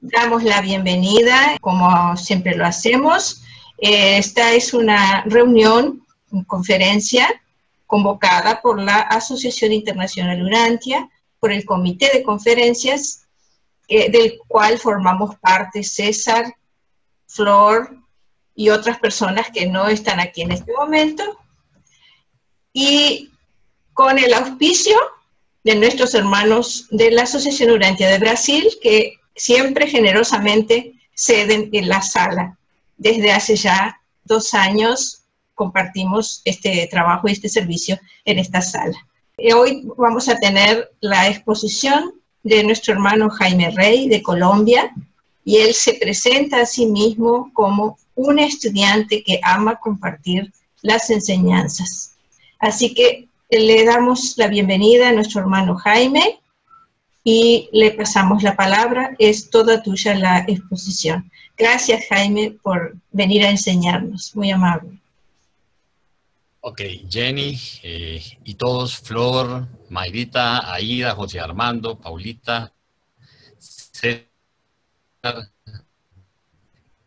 Damos la bienvenida, como siempre lo hacemos. Esta es una reunión, una conferencia convocada por la Asociación Internacional Urantia, por el Comité de Conferencias, del cual formamos parte César, Flor y otras personas que no están aquí en este momento, y con el auspicio de nuestros hermanos de la Asociación Urantia de Brasil, que siempre generosamente ceden en la sala. Desde hace ya 2 años compartimos este trabajo y este servicio en esta sala. Hoy vamos a tener la exposición de nuestro hermano Jaime Rey de Colombia, y él se presenta a sí mismo como un estudiante que ama compartir las enseñanzas. Así que le damos la bienvenida a nuestro hermano Jaime y le pasamos la palabra. Es toda tuya la exposición. Gracias, Jaime, por venir a enseñarnos. Muy amable. Ok, Jenny y todos, Flor, Mayrita, Aida, José Armando, Paulita, César,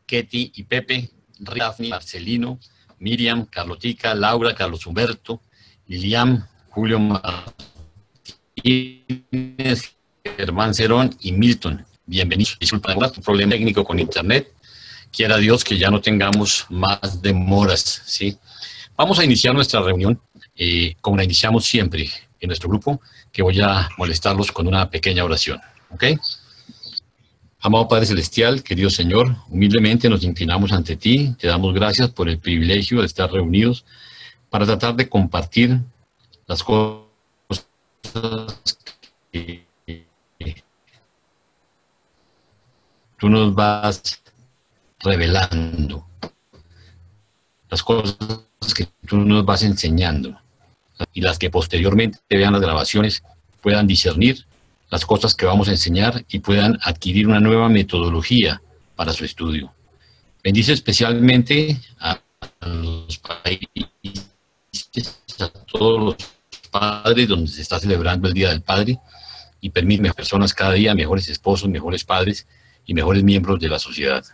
Ketty y Pepe, Daphne, Marcelino, Miriam, Carlotica, Laura, Carlos Humberto, Lilian, Julio Martínez, Germán Cerón y Milton. Bienvenidos. Disculpa un problema técnico con internet. Quiera Dios que ya no tengamos más demoras, ¿sí? Vamos a iniciar nuestra reunión, como la iniciamos siempre en nuestro grupo, que voy a molestarlos con una pequeña oración, ¿ok? Amado Padre Celestial, querido Señor, humildemente nos inclinamos ante ti, te damos gracias por el privilegio de estar reunidos para tratar de compartir las cosas que tú nos vas revelando, las cosas que tú nos vas enseñando, y las que posteriormente vean las grabaciones puedan discernir las cosas que vamos a enseñar y puedan adquirir una nueva metodología para su estudio. Bendice especialmente a los países, a todos los padres donde se está celebrando el Día del Padre, y permite personas cada día mejores esposos, mejores padres y mejores miembros de la sociedad.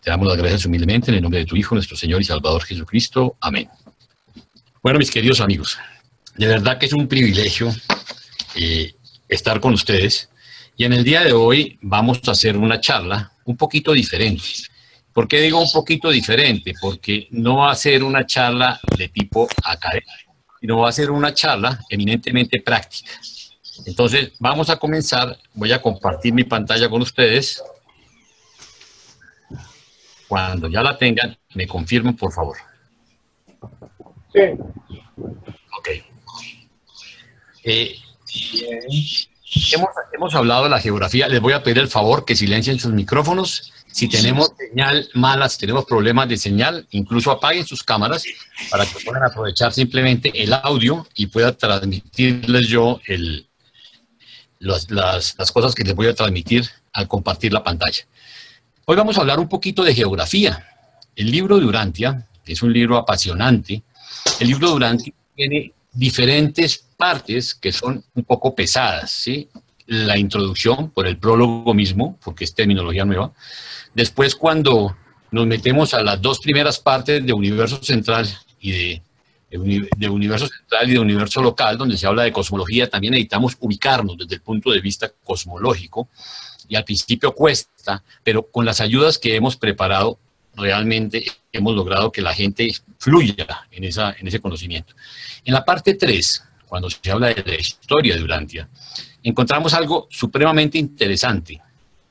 Te damos las gracias humildemente en el nombre de tu Hijo, nuestro Señor y Salvador Jesucristo. Amén. Bueno, mis queridos amigos, de verdad que es un privilegio estar con ustedes, y en el día de hoy vamos a hacer una charla un poquito diferente. ¿Por qué digo un poquito diferente? Porque no va a ser una charla de tipo académico, sino va a ser una charla eminentemente práctica. Entonces, vamos a comenzar. Voy a compartir mi pantalla con ustedes. Cuando ya la tengan, me confirman, por favor. Sí. Ok. Hemos hablado de la geografía. Les voy a pedir el favor que silencien sus micrófonos. Si tenemos señal mala, si tenemos problemas de señal, incluso apaguen sus cámaras para que puedan aprovechar simplemente el audio y pueda transmitirles yo las cosas que les voy a transmitir al compartir la pantalla. Hoy vamos a hablar un poquito de geografía. El libro de Urantia es un libro apasionante. El libro de Urantia tiene diferentes partes que son un poco pesadas, ¿sí? La introducción, por el prólogo mismo, porque es terminología nueva. Después, cuando nos metemos a las 2 primeras partes de Universo Central y de Universo Central y de Universo Local, donde se habla de cosmología, también necesitamos ubicarnos desde el punto de vista cosmológico. Y al principio cuesta, pero con las ayudas que hemos preparado, realmente hemos logrado que la gente fluya en ese conocimiento. En la parte 3, cuando se habla de la historia de Urantia, encontramos algo supremamente interesante,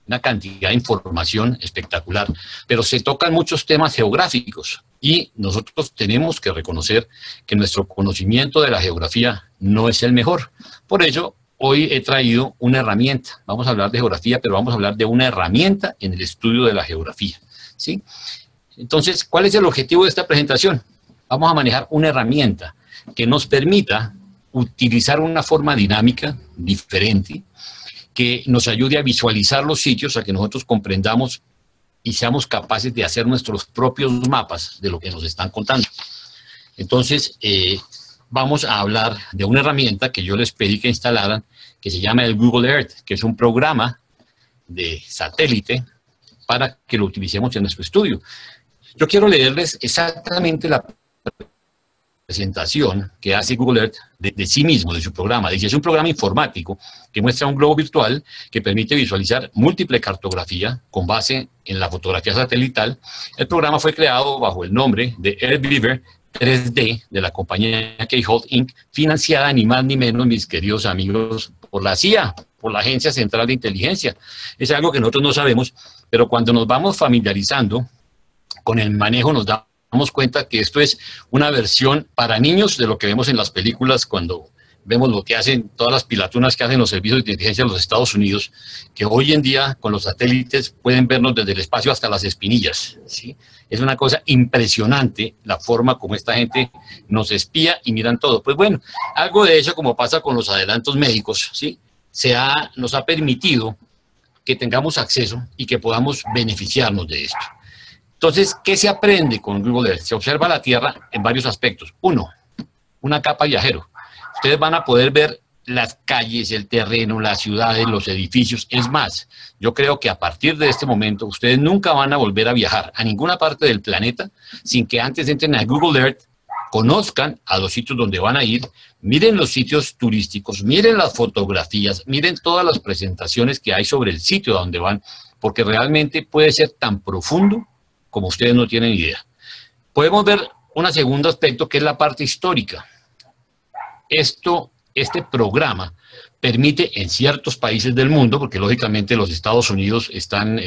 una cantidad de información espectacular, pero se tocan muchos temas geográficos, y nosotros tenemos que reconocer que nuestro conocimiento de la geografía no es el mejor. Por ello, hoy he traído una herramienta. Vamos a hablar de geografía, pero vamos a hablar de una herramienta en el estudio de la geografía, ¿sí? Entonces, ¿cuál es el objetivo de esta presentación? Vamos a manejar una herramienta que nos permita utilizar una forma dinámica, diferente, que nos ayude a visualizar los sitios, a que nosotros comprendamos y seamos capaces de hacer nuestros propios mapas de lo que nos están contando. Entonces, vamos a hablar de una herramienta que yo les pedí que instalaran, que se llama el Google Earth, que es un programa de satélite para que lo utilicemos en nuestro estudio. Yo quiero leerles exactamente la presentación que hace Google Earth de sí mismo, de su programa. Dice, es un programa informático que muestra un globo virtual que permite visualizar múltiple cartografía con base en la fotografía satelital. El programa fue creado bajo el nombre de Earthbeaver 3D de la compañía Keyholt Inc., financiada ni más ni menos, mis queridos amigos, por la CIA, por la Agencia Central de Inteligencia. Es algo que nosotros no sabemos, pero cuando nos vamos familiarizando con el manejo nos damos cuenta que esto es una versión para niños de lo que vemos en las películas cuando vemos lo que hacen todas las pilatunas que hacen los servicios de inteligencia de los Estados Unidos, que hoy en día con los satélites pueden vernos desde el espacio hasta las espinillas, ¿sí? Es una cosa impresionante la forma como esta gente nos espía y miran todo. Pues bueno, algo de eso, como pasa con los adelantos médicos, ¿sí? Nos ha permitido que tengamos acceso y que podamos beneficiarnos de esto. Entonces, ¿qué se aprende con Google Earth? Se observa la Tierra en varios aspectos. Uno, una capa viajero. Ustedes van a poder ver las calles, el terreno, las ciudades, los edificios. Es más, yo creo que a partir de este momento ustedes nunca van a volver a viajar a ninguna parte del planeta sin que antes entren a Google Earth, conozcan a los sitios donde van a ir, miren los sitios turísticos, miren las fotografías, miren todas las presentaciones que hay sobre el sitio donde van, porque realmente puede ser tan profundo como ustedes no tienen idea. Podemos ver un segundo aspecto que es la parte histórica. Este programa permite en ciertos países del mundo, porque lógicamente los Estados Unidos están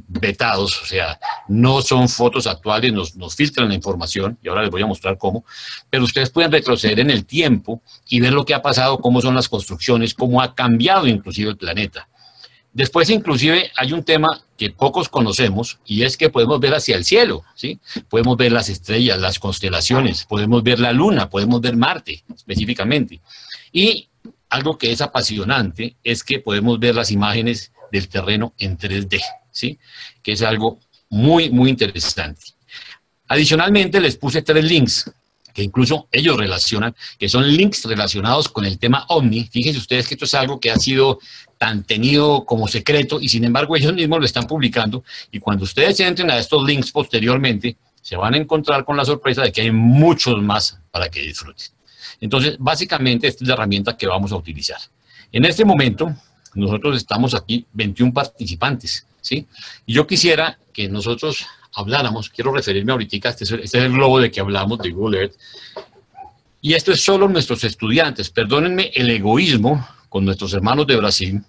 vetados, o sea, no son fotos actuales, nos filtran la información, y ahora les voy a mostrar cómo, pero ustedes pueden retroceder en el tiempo y ver lo que ha pasado, cómo son las construcciones, cómo ha cambiado inclusive el planeta. Después, inclusive, hay un tema que pocos conocemos y es que podemos ver hacia el cielo, ¿sí? Podemos ver las estrellas, las constelaciones, podemos ver la Luna, podemos ver Marte específicamente. Y algo que es apasionante es que podemos ver las imágenes del terreno en 3D, ¿sí? Que es algo muy, muy interesante. Adicionalmente, les puse 3 links que incluso ellos relacionan, que son links relacionados con el tema OVNI. Fíjense ustedes que esto es algo que ha sido tan tenido como secreto y sin embargo ellos mismos lo están publicando y cuando ustedes entren a estos links posteriormente se van a encontrar con la sorpresa de que hay muchos más para que disfruten. Entonces, básicamente esta es la herramienta que vamos a utilizar. En este momento, nosotros estamos aquí 21 participantes, ¿sí? Y yo quisiera que nosotros habláramos, quiero referirme ahorita, este es el globo de que hablamos, de Google Earth, y esto es solo nuestros estudiantes. Perdónenme el egoísmo con nuestros hermanos de Brasil,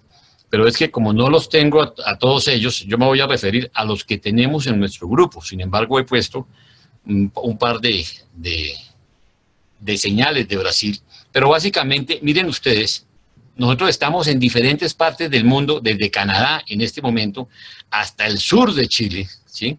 pero es que como no los tengo a todos ellos, yo me voy a referir a los que tenemos en nuestro grupo. Sin embargo, he puesto un par de señales de Brasil, pero básicamente, miren ustedes, nosotros estamos en diferentes partes del mundo, desde Canadá en este momento hasta el sur de Chile, ¿sí?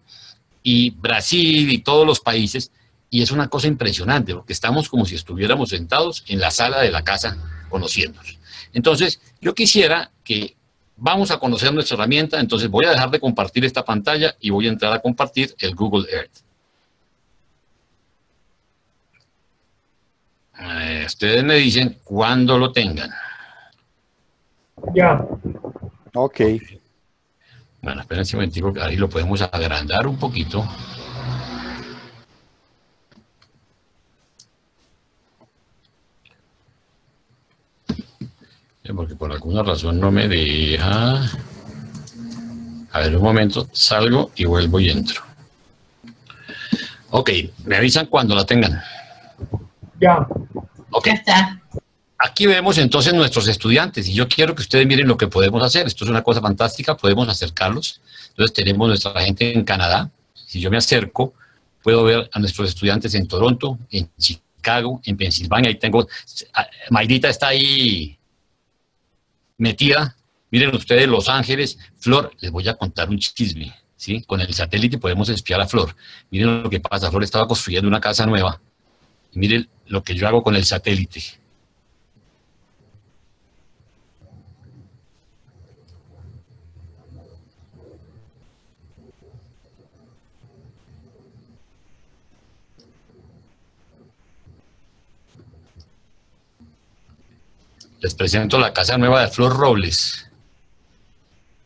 Y Brasil y todos los países, y es una cosa impresionante, porque estamos como si estuviéramos sentados en la sala de la casa conociéndonos. Entonces, yo quisiera que vamos a conocer nuestra herramienta, entonces voy a dejar de compartir esta pantalla y voy a entrar a compartir el Google Earth. Ustedes me dicen cuando lo tengan. Ya. Ok. Bueno, espérense un momentico, que ahí lo podemos agrandar un poquito. Porque por alguna razón no me deja. A ver, un momento, salgo y vuelvo y entro. Ok, me avisan cuando la tengan. Ya. Ok. Ya está. Aquí vemos entonces nuestros estudiantes y yo quiero que ustedes miren lo que podemos hacer. Esto es una cosa fantástica, podemos acercarlos. Entonces tenemos nuestra gente en Canadá. Si yo me acerco, puedo ver a nuestros estudiantes en Toronto, en Chicago, en Pensilvania. Ahí tengo, Mayrita está ahí metida. Miren ustedes Los Ángeles. Flor, les voy a contar un chisme, ¿sí? Con el satélite podemos espiar a Flor. Miren lo que pasa, Flor estaba construyendo una casa nueva. Y miren lo que yo hago con el satélite. Les presento la casa nueva de Flor Robles.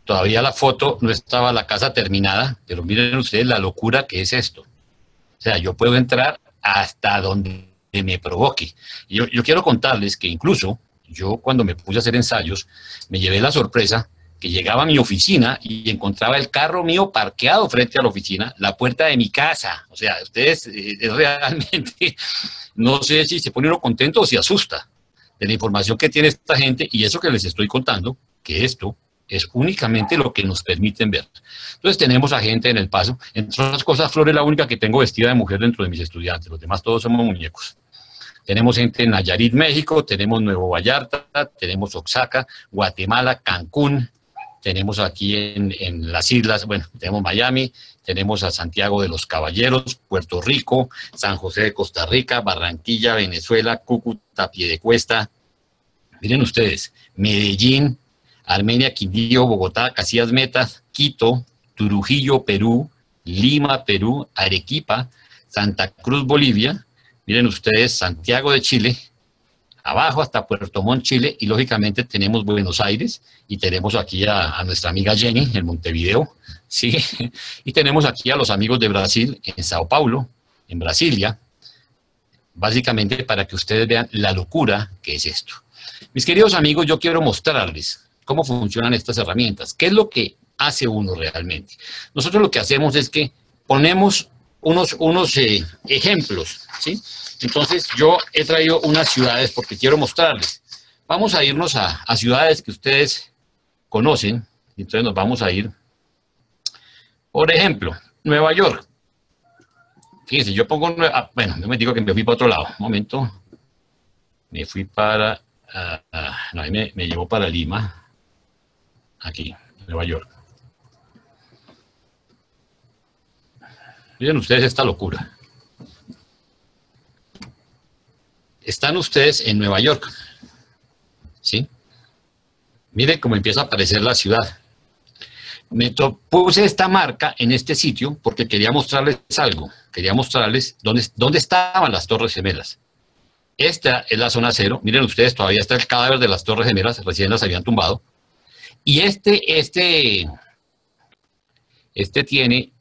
todavía la foto no estaba la casa terminada, pero miren ustedes la locura que es esto. O sea, yo puedo entrar hasta donde me provoque. Yo quiero contarles que incluso yo cuando me puse a hacer ensayos, me llevé la sorpresa que llegaba a mi oficina y encontraba el carro mío parqueado frente a la oficina, la puerta de mi casa. O sea, ustedes realmente, no sé si se pone uno contento o se asusta de la información que tiene esta gente y eso que les estoy contando, que esto es únicamente lo que nos permiten ver. Entonces tenemos a gente en El Paso. Entre otras cosas, Flor es la única que tengo vestida de mujer dentro de mis estudiantes. Los demás todos somos muñecos. Tenemos gente en Nayarit, México, tenemos Nuevo Vallarta, tenemos Oaxaca, Guatemala, Cancún, tenemos aquí en las islas, bueno, tenemos Miami, tenemos a Santiago de los Caballeros, Puerto Rico, San José de Costa Rica, Barranquilla, Venezuela, Cúcuta, Piedecuesta. Miren ustedes, Medellín, Armenia, Quindío, Bogotá, Casillas Metas, Quito, Trujillo, Perú, Lima, Perú, Arequipa, Santa Cruz, Bolivia. Miren ustedes, Santiago de Chile, abajo hasta Puerto Montt, Chile, y lógicamente tenemos Buenos Aires, y tenemos aquí a nuestra amiga Jenny en Montevideo, ¿sí? Y tenemos aquí a los amigos de Brasil en Sao Paulo, en Brasilia, básicamente para que ustedes vean la locura que es esto. Mis queridos amigos, yo quiero mostrarles cómo funcionan estas herramientas, qué es lo que hace uno realmente. Nosotros lo que hacemos es que ponemos unos ejemplos, ¿sí? Entonces yo he traído unas ciudades porque quiero mostrarles. Vamos a irnos a ciudades que ustedes conocen, entonces nos vamos a ir, por ejemplo, Nueva York. Fíjense, yo pongo, bueno, yo me digo que me fui para otro lado, un momento, me fui para, no, ahí me llevó para Lima, aquí, Nueva York. Miren ustedes esta locura. Están ustedes en Nueva York, ¿sí? Miren cómo empieza a aparecer la ciudad. Puse esta marca en este sitio porque quería mostrarles algo. Quería mostrarles dónde estaban las Torres Gemelas. Esta es la zona cero. Miren ustedes, todavía está el cadáver de las Torres Gemelas, recién las habían tumbado. Y este tiene,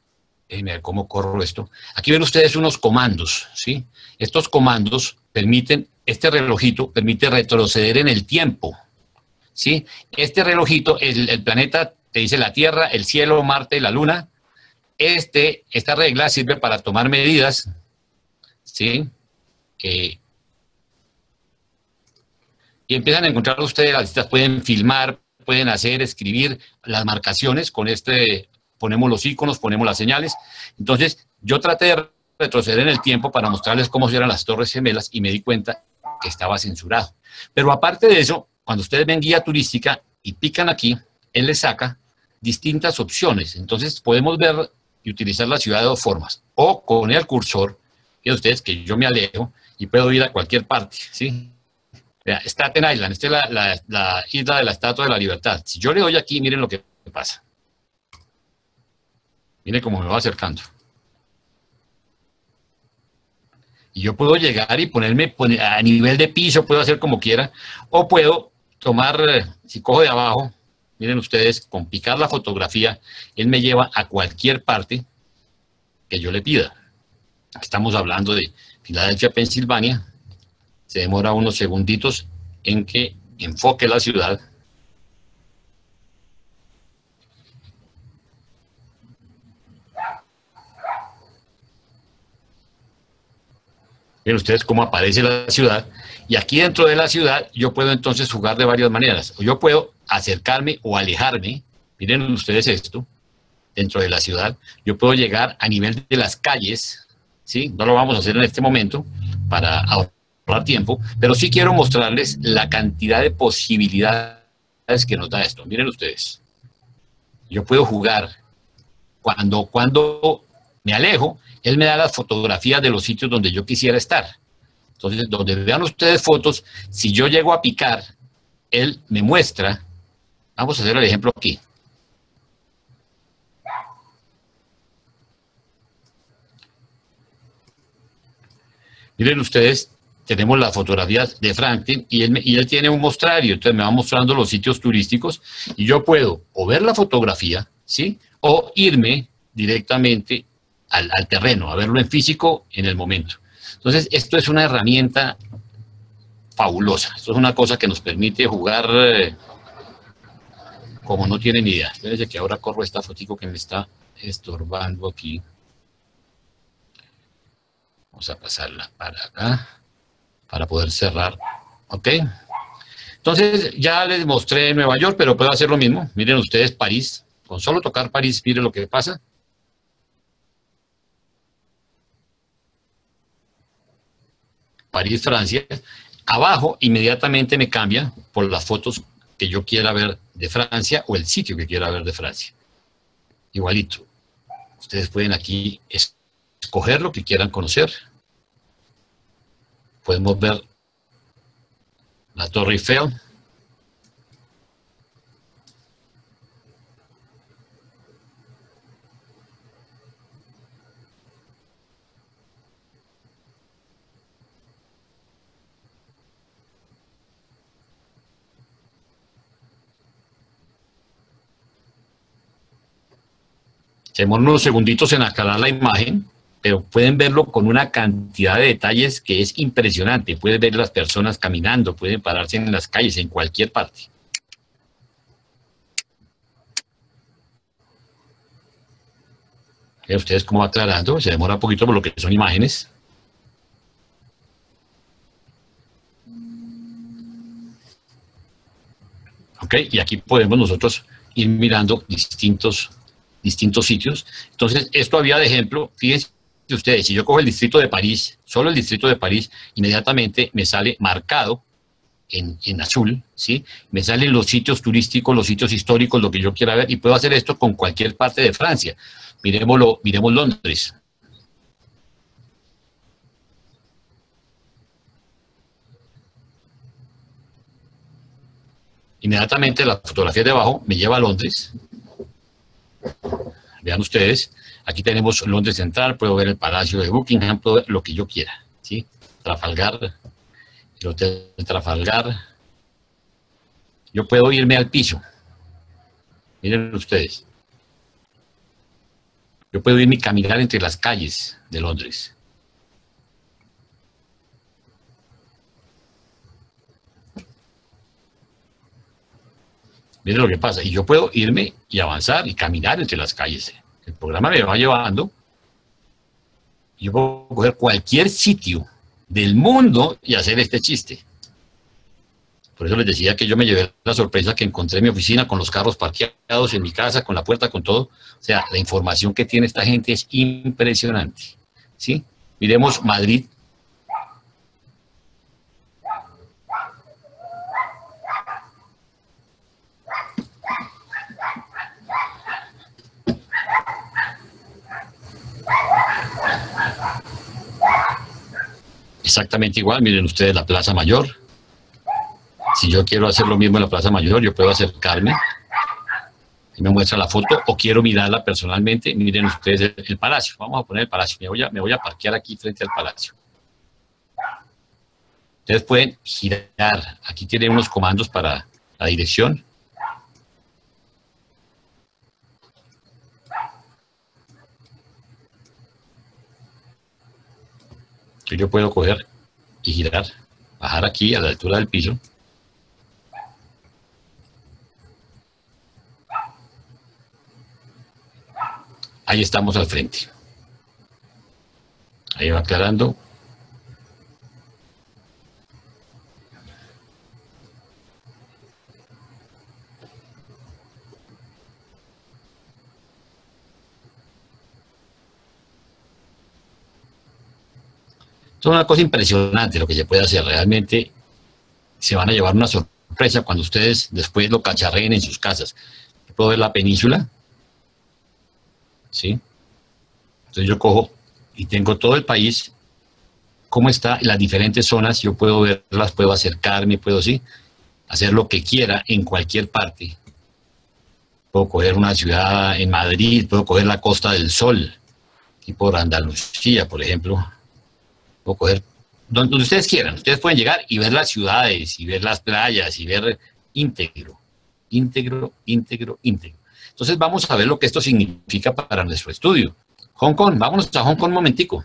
déjenme cómo corro esto. Aquí ven ustedes unos comandos, ¿sí? Estos comandos permiten, este relojito permite retroceder en el tiempo, ¿sí? Este relojito, el planeta te dice la Tierra, el cielo, Marte, la Luna. Esta regla sirve para tomar medidas, ¿sí? Y empiezan a encontrar ustedes las listas, pueden filmar, pueden hacer, escribir las marcaciones, con ponemos los iconos, ponemos las señales. Entonces, yo traté de retroceder en el tiempo para mostrarles cómo eran las Torres Gemelas y me di cuenta que estaba censurado. Pero aparte de eso, cuando ustedes ven guía turística y pican aquí, él les saca distintas opciones. Entonces, podemos ver y utilizar la ciudad de dos formas. O con el cursor, que ustedes que yo me alejo y puedo ir a cualquier parte, ¿sí? Staten Island, esta es la isla de la Estatua de la Libertad. Si yo le doy aquí, miren lo que pasa. Miren cómo me va acercando. Y yo puedo llegar y ponerme a nivel de piso, puedo hacer como quiera, o puedo tomar, si cojo de abajo, miren ustedes, con picar la fotografía, él me lleva a cualquier parte que yo le pida. Estamos hablando de Filadelfia, Pensilvania. Se demora unos segunditos en que enfoque la ciudad. Ven ustedes cómo aparece la ciudad. Y aquí dentro de la ciudad yo puedo entonces jugar de varias maneras. O yo puedo acercarme o alejarme. Miren ustedes esto. Dentro de la ciudad yo puedo llegar a nivel de las calles. ¿Sí? No lo vamos a hacer en este momento para ahorrar tiempo, pero sí quiero mostrarles la cantidad de posibilidades que nos da esto. Miren ustedes, yo puedo jugar cuando me alejo, él me da las fotografías de los sitios donde yo quisiera estar. Entonces, donde vean ustedes fotos, si yo llego a picar, él me muestra. Vamos a hacer el ejemplo aquí. Miren ustedes, tenemos las fotografías de Franklin y él tiene un mostrario, entonces me va mostrando los sitios turísticos y yo puedo o ver la fotografía, ¿sí? O irme directamente al terreno, a verlo en físico en el momento. Entonces, esto es una herramienta fabulosa. Esto es una cosa que nos permite jugar como no tienen ni idea. Espérense que ahora corro esta fotico que me está estorbando aquí. Vamos a pasarla para acá, para poder cerrar. ¿Ok? Entonces, ya les mostré Nueva York, pero puedo hacer lo mismo. Miren ustedes París. Con solo tocar París, miren lo que pasa. París, Francia. Abajo, inmediatamente me cambia por las fotos que yo quiera ver de Francia o el sitio que quiera ver de Francia. Igualito. Ustedes pueden aquí escoger lo que quieran conocer. Podemos ver la Torre Eiffel. Hacemos unos segunditos en aclarar la imagen, pero pueden verlo con una cantidad de detalles que es impresionante. Pueden ver las personas caminando, pueden pararse en las calles, en cualquier parte. Ustedes cómo va aclarando, se demora un poquito por lo que son imágenes. Ok, y aquí podemos nosotros ir mirando distintos sitios. Entonces, esto había de ejemplo, fíjense ustedes, si yo cojo el distrito de París, solo el distrito de París, inmediatamente me sale marcado en azul, ¿sí? Me salen los sitios turísticos, los sitios históricos, lo que yo quiera ver, y puedo hacer esto con cualquier parte de Francia. Miremos Londres. Inmediatamente la fotografía de abajo me lleva a Londres. Vean ustedes, aquí tenemos Londres Central, puedo ver el Palacio de Buckingham, puedo ver lo que yo quiera, ¿sí? Trafalgar, el Hotel Trafalgar. Yo puedo irme al piso. Miren ustedes. Yo puedo irme y caminar entre las calles de Londres. Miren lo que pasa. Y yo puedo irme y avanzar y caminar entre las calles. El programa me va llevando. Yo puedo coger cualquier sitio del mundo y hacer este chiste. Por eso les decía que yo me llevé la sorpresa que encontré en mi oficina con los carros parqueados en mi casa, con la puerta, con todo. O sea, la información que tiene esta gente es impresionante. ¿Sí? Miremos Madrid. Exactamente igual, miren ustedes la Plaza Mayor. Si yo quiero hacer lo mismo en la Plaza Mayor, yo puedo acercarme y me muestra la foto, o quiero mirarla personalmente. Miren ustedes el palacio. Vamos a poner el palacio. Me voy a parquear aquí frente al palacio. Ustedes pueden girar. Aquí tienen unos comandos para la dirección. Que yo puedo coger y girar, bajar aquí a la altura del piso. Ahí estamos al frente. Ahí va aclarando. Es una cosa impresionante lo que se puede hacer. Realmente se van a llevar una sorpresa cuando ustedes después lo cacharreen en sus casas. Puedo ver la península. ¿Sí? Entonces yo cojo y tengo todo el país, cómo está en las diferentes zonas. Yo puedo verlas, puedo acercarme, puedo sí, hacer lo que quiera en cualquier parte. Puedo coger una ciudad en Madrid, puedo coger la Costa del Sol, y por Andalucía, por ejemplo. Puedo coger donde ustedes quieran. Ustedes pueden llegar y ver las ciudades, y ver las playas, y ver íntegro, íntegro, íntegro, íntegro. Entonces vamos a ver lo que esto significa para nuestro estudio. Hong Kong, vámonos a Hong Kong un momentico.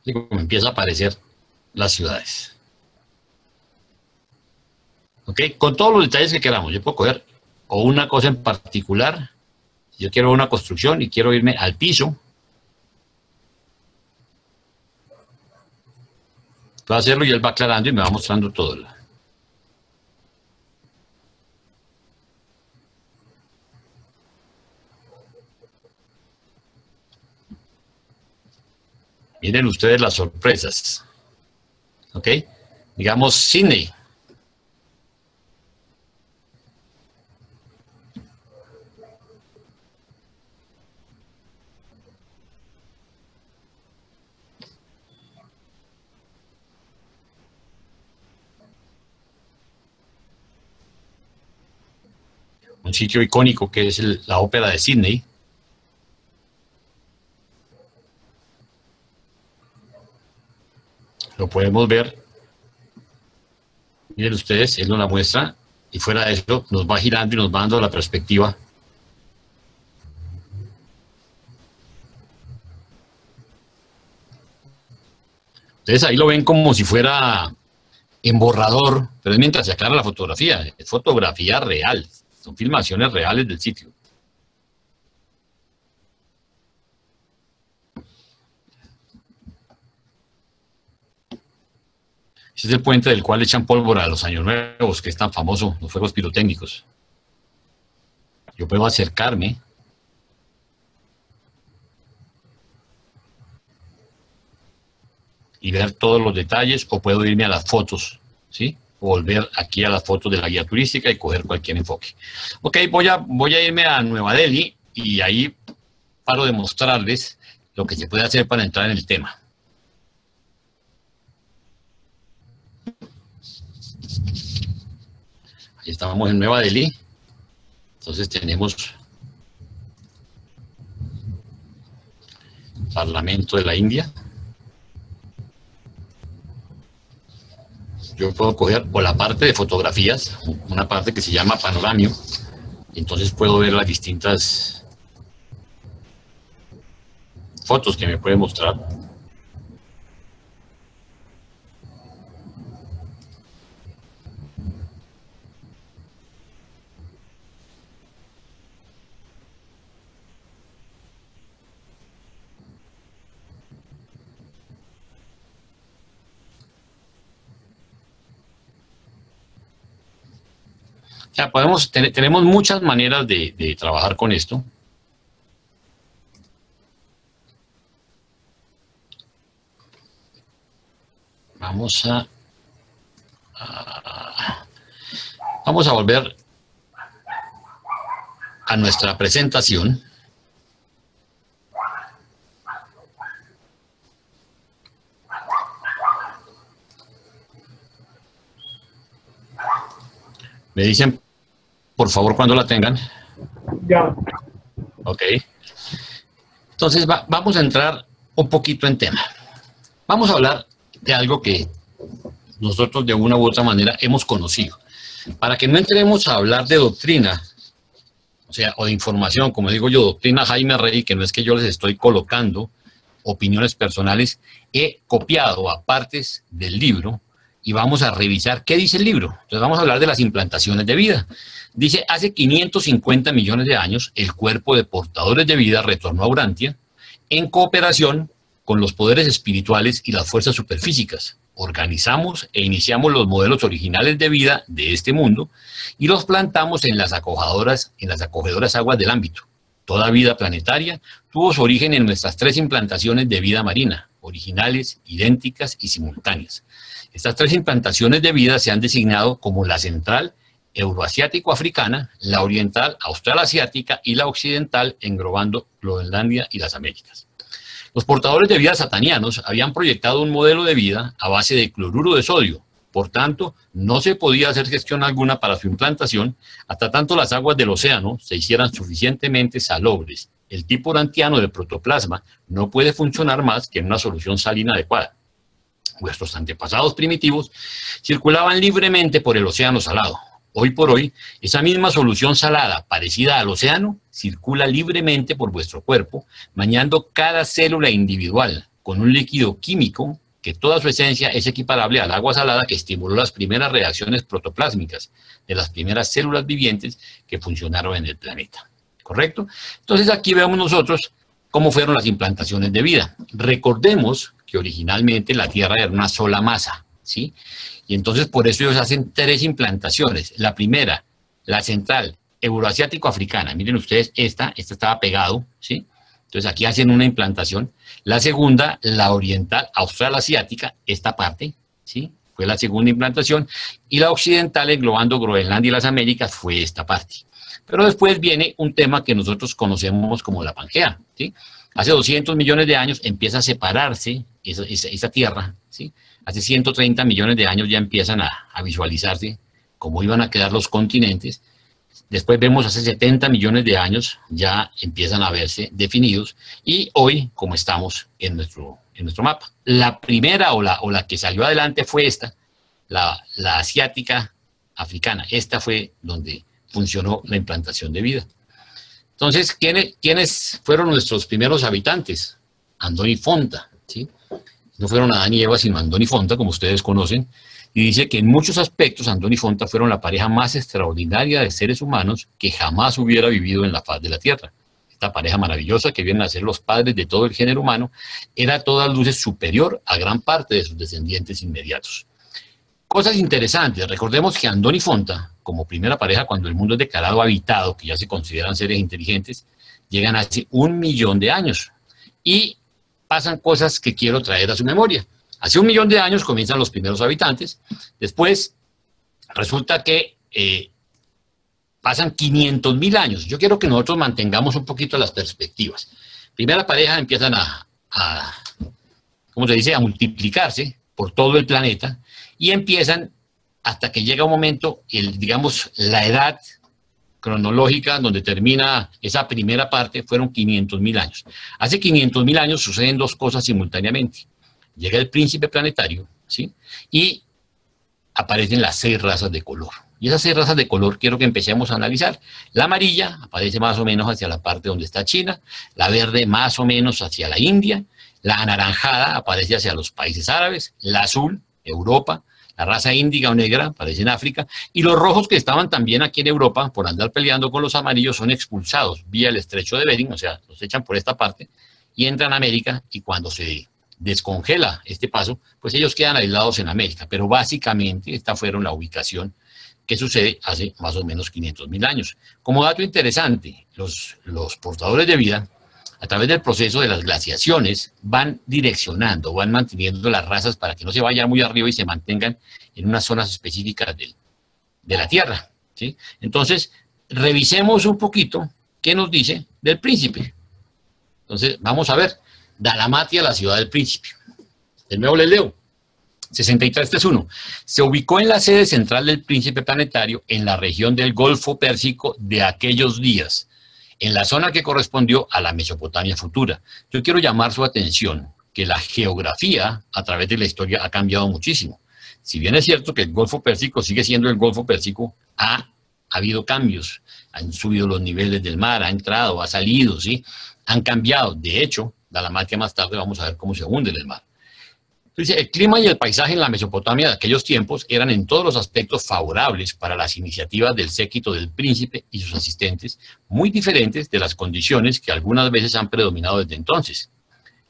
Y como empieza a aparecer las ciudades. ¿Ok? Con todos los detalles que queramos. Yo puedo coger o una cosa en particular. Yo quiero una construcción y quiero irme al piso. Puedo hacerlo y él va aclarando y me va mostrando todo. Miren ustedes las sorpresas. ¿Ok? Digamos Sydney. Un sitio icónico que es la ópera de Sydney. Lo podemos ver. Miren ustedes, él nos la muestra y fuera de eso nos va girando y nos va dando la perspectiva. Entonces ahí lo ven como si fuera en borrador, pero es mientras se aclara la fotografía. Es fotografía real, son filmaciones reales del sitio. Ese es el puente del cual echan pólvora a los años nuevos, que es tan famoso, los fuegos pirotécnicos. Yo puedo acercarme y ver todos los detalles, o puedo irme a las fotos, ¿sí? O volver aquí a las fotos de la guía turística y coger cualquier enfoque. Ok, voy a irme a Nueva Delhi y ahí paro de mostrarles lo que se puede hacer para entrar en el tema. Ahí estamos en Nueva Delhi. Entonces tenemos Parlamento de la India. Yo puedo coger o la parte de fotografías, una parte que se llama panoramio, y entonces puedo ver las distintas fotos que me puede mostrar. O sea, tenemos muchas maneras de trabajar con esto. Vamos a volver a nuestra presentación. Me dicen, por favor, cuando la tengan. Ya. Ok. Entonces, vamos a entrar un poquito en tema. Vamos a hablar de algo que nosotros de una u otra manera hemos conocido. Para que no entremos a hablar de doctrina, o sea, o de información, como digo yo, doctrina Jaime Rey, que no es que yo les estoy colocando opiniones personales, he copiado a partes del libro y vamos a revisar qué dice el libro. Entonces vamos a hablar de las implantaciones de vida. Dice, hace 550 millones de años, el cuerpo de portadores de vida retornó a Urantia en cooperación con los poderes espirituales y las fuerzas superfísicas. Organizamos e iniciamos los modelos originales de vida de este mundo y los plantamos en las acogedoras aguas del ámbito. Toda vida planetaria tuvo su origen en nuestras 3 implantaciones de vida marina, originales, idénticas y simultáneas. Estas 3 implantaciones de vida se han designado como la central euroasiático-africana, la oriental australasiática y la occidental, englobando Groenlandia y las Américas. Los portadores de vida satanianos habían proyectado un modelo de vida a base de cloruro de sodio. Por tanto, no se podía hacer gestión alguna para su implantación hasta tanto las aguas del océano se hicieran suficientemente salobres. El tipo urantiano del protoplasma no puede funcionar más que en una solución salina adecuada. Vuestros antepasados primitivos circulaban libremente por el océano salado. Hoy por hoy, esa misma solución salada, parecida al océano, circula libremente por vuestro cuerpo, bañando cada célula individual con un líquido químico que toda su esencia es equiparable al agua salada que estimuló las primeras reacciones protoplásmicas de las primeras células vivientes que funcionaron en el planeta. ¿Correcto? Entonces aquí vemos nosotros cómo fueron las implantaciones de vida. Recordemos que originalmente la Tierra era una sola masa, ¿sí? Y entonces por eso ellos hacen 3 implantaciones. La primera, la central, euroasiático-africana. Miren ustedes, esta estaba pegado, ¿sí? Entonces aquí hacen una implantación. La segunda, la oriental australasiática, esta parte, ¿sí? Fue la segunda implantación. Y la occidental, englobando Groenlandia y las Américas, fue esta parte. Pero después viene un tema que nosotros conocemos como la Pangea, ¿sí? Hace 200 millones de años empieza a separarse esa tierra, ¿sí? Hace 130 millones de años ya empiezan a visualizarse cómo iban a quedar los continentes. Después vemos hace 70 millones de años ya empiezan a verse definidos y hoy como estamos en nuestro mapa. La primera o la que salió adelante fue esta, la asiática africana. Esta fue donde funcionó la implantación de vida. Entonces, ¿quiénes fueron nuestros primeros habitantes? Andón y Fonta, ¿sí? No fueron Adán y Eva, sino Andón y Fonta, como ustedes conocen. Y dice que en muchos aspectos Andón y Fonta fueron la pareja más extraordinaria de seres humanos que jamás hubiera vivido en la faz de la Tierra. Esta pareja maravillosa, que vienen a ser los padres de todo el género humano, era a todas luces superior a gran parte de sus descendientes inmediatos. Cosas interesantes. Recordemos que Andón y Fonta, como primera pareja cuando el mundo es declarado habitado, que ya se consideran seres inteligentes, llegan hace 1 millón de años. Y pasan cosas que quiero traer a su memoria. Hace 1 millón de años comienzan los primeros habitantes. Después resulta que pasan 500.000 años. Yo quiero que nosotros mantengamos un poquito las perspectivas. Primera pareja empiezan ¿cómo se dice?, a multiplicarse por todo el planeta y empiezan hasta que llega un momento, digamos, la edad cronológica donde termina esa primera parte fueron 500.000 años. Hace 500.000 años suceden 2 cosas simultáneamente. Llega el príncipe planetario, ¿sí? Y aparecen las 6 razas de color. Y esas 6 razas de color quiero que empecemos a analizar. La amarilla aparece más o menos hacia la parte donde está China, la verde más o menos hacia la India, la anaranjada aparece hacia los países árabes, la azul, Europa, la raza índiga o negra aparece en África, y los rojos que estaban también aquí en Europa por andar peleando con los amarillos son expulsados vía el estrecho de Bering, o sea, los echan por esta parte y entran a América, y cuando se descongela este paso, pues ellos quedan aislados en América, pero básicamente esta fueron la ubicación que sucede hace más o menos 500.000 años. Como dato interesante, los portadores de vida, a través del proceso de las glaciaciones, van direccionando, van manteniendo las razas para que no se vayan muy arriba y se mantengan en unas zonas específicas de la Tierra, ¿sí? Entonces, revisemos un poquito qué nos dice del príncipe. Entonces, vamos a ver, Dalmatia, la ciudad del príncipe. De nuevo les leo. 63-1. Se ubicó en la sede central del príncipe planetario en la región del Golfo Pérsico de aquellos días, en la zona que correspondió a la Mesopotamia futura. Yo quiero llamar su atención que la geografía a través de la historia ha cambiado muchísimo. Si bien es cierto que el Golfo Pérsico sigue siendo el Golfo Pérsico, ha habido cambios. Han subido los niveles del mar, ha entrado, ha salido, ¿sí? Han cambiado. De hecho, Dalmatia más tarde vamos a ver cómo se hunde en el mar. Entonces, el clima y el paisaje en la Mesopotamia de aquellos tiempos eran en todos los aspectos favorables para las iniciativas del séquito del príncipe y sus asistentes, muy diferentes de las condiciones que algunas veces han predominado desde entonces.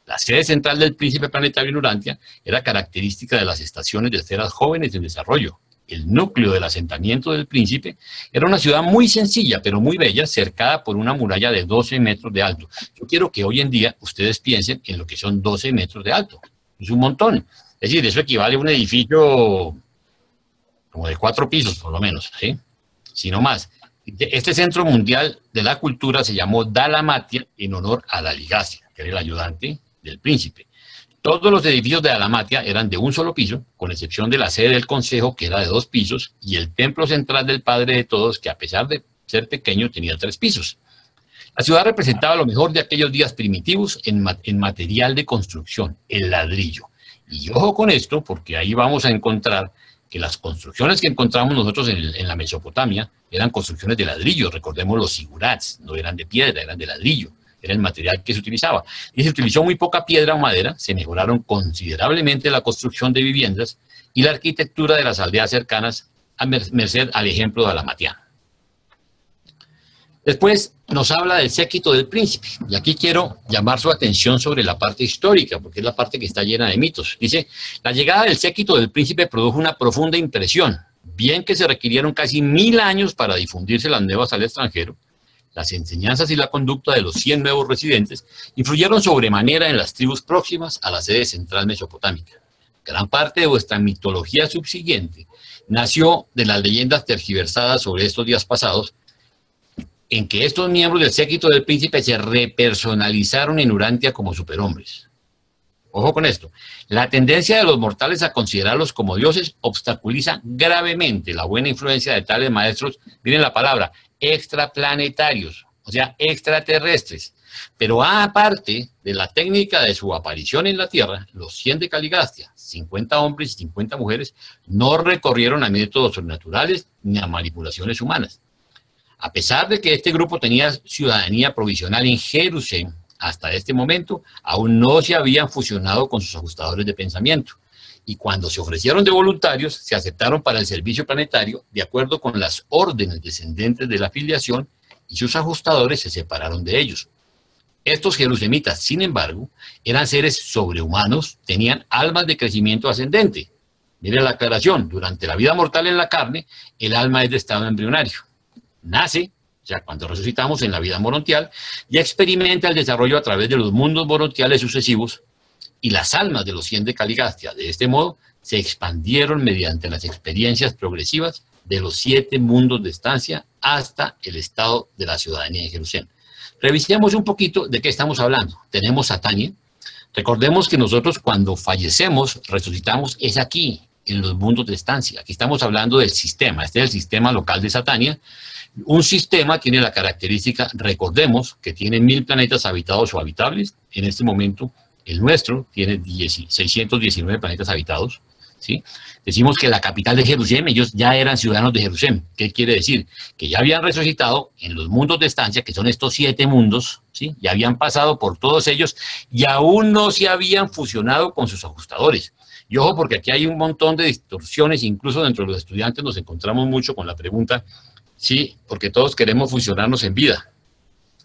La sede central del príncipe planetario en Urantia era característica de las estaciones de esferas jóvenes en desarrollo. El núcleo del asentamiento del príncipe era una ciudad muy sencilla, pero muy bella, cercada por una muralla de 12 metros de alto. Yo quiero que hoy en día ustedes piensen en lo que son 12 metros de alto. Es un montón. Es decir, eso equivale a un edificio como de 4 pisos, por lo menos, ¿sí? sino más. Este centro mundial de la cultura se llamó Dalmatia en honor a Daligasia, que era el ayudante del príncipe. Todos los edificios de Dalmatia eran de un solo piso, con excepción de la sede del consejo, que era de 2 pisos, y el templo central del padre de todos, que a pesar de ser pequeño, tenía 3 pisos. La ciudad representaba lo mejor de aquellos días primitivos en material de construcción, el ladrillo. Y ojo con esto, porque ahí vamos a encontrar que las construcciones que encontramos nosotros en la Mesopotamia eran construcciones de ladrillo. Recordemos los zigurats, no eran de piedra, eran de ladrillo. Era el material que se utilizaba. Y se utilizó muy poca piedra o madera, se mejoraron considerablemente la construcción de viviendas y la arquitectura de las aldeas cercanas a merced al ejemplo de Dalmatia. Después nos habla del séquito del príncipe, y aquí quiero llamar su atención sobre la parte histórica, porque es la parte que está llena de mitos. Dice, la llegada del séquito del príncipe produjo una profunda impresión, bien que se requirieron casi 1000 años para difundirse las nuevas al extranjero. Las enseñanzas y la conducta de los 100 nuevos residentes influyeron sobremanera en las tribus próximas a la sede central mesopotámica. Gran parte de vuestra mitología subsiguiente nació de las leyendas tergiversadas sobre estos días pasados, en que estos miembros del séquito del príncipe se repersonalizaron en Urantia como superhombres. Ojo con esto. La tendencia de los mortales a considerarlos como dioses obstaculiza gravemente la buena influencia de tales maestros, miren la palabra, extraplanetarios, o sea, extraterrestres. Pero aparte de la técnica de su aparición en la Tierra, los 100 de Caligastia, 50 hombres y 50 mujeres, no recorrieron a métodos sobrenaturales ni a manipulaciones humanas. A pesar de que este grupo tenía ciudadanía provisional en Jerusalén, hasta este momento aún no se habían fusionado con sus ajustadores de pensamiento. Y cuando se ofrecieron de voluntarios, se aceptaron para el servicio planetario de acuerdo con las órdenes descendentes de la afiliación y sus ajustadores se separaron de ellos. Estos jerusemitas, sin embargo, eran seres sobrehumanos, tenían almas de crecimiento ascendente. Mire la aclaración, durante la vida mortal en la carne, el alma es de estado embrionario. Nace, o sea, cuando resucitamos en la vida morontial, y experimenta el desarrollo a través de los mundos morontiales sucesivos, y las almas de los 100 de Caligastia, de este modo, se expandieron mediante las experiencias progresivas de los 7 mundos de estancia hasta el estado de la ciudadanía de Jerusalén. Revisemos un poquito de qué estamos hablando. Tenemos Satania. Recordemos que nosotros cuando fallecemos, resucitamos, es aquí, en los mundos de estancia. Aquí estamos hablando del sistema. Este es el sistema local de Satania. Un sistema tiene la característica, recordemos, que tiene 1000 planetas habitados o habitables. En este momento, el nuestro tiene 619 planetas habitados, ¿sí? Decimos que la capital de Jerusalén, ellos ya eran ciudadanos de Jerusalén. ¿Qué quiere decir? Que ya habían resucitado en los mundos de estancia, que son estos 7 mundos, ¿sí? Ya habían pasado por todos ellos y aún no se habían fusionado con sus ajustadores. Y ojo, porque aquí hay un montón de distorsiones, incluso dentro de los estudiantes nos encontramos mucho con la pregunta, sí, porque todos queremos fusionarnos en vida.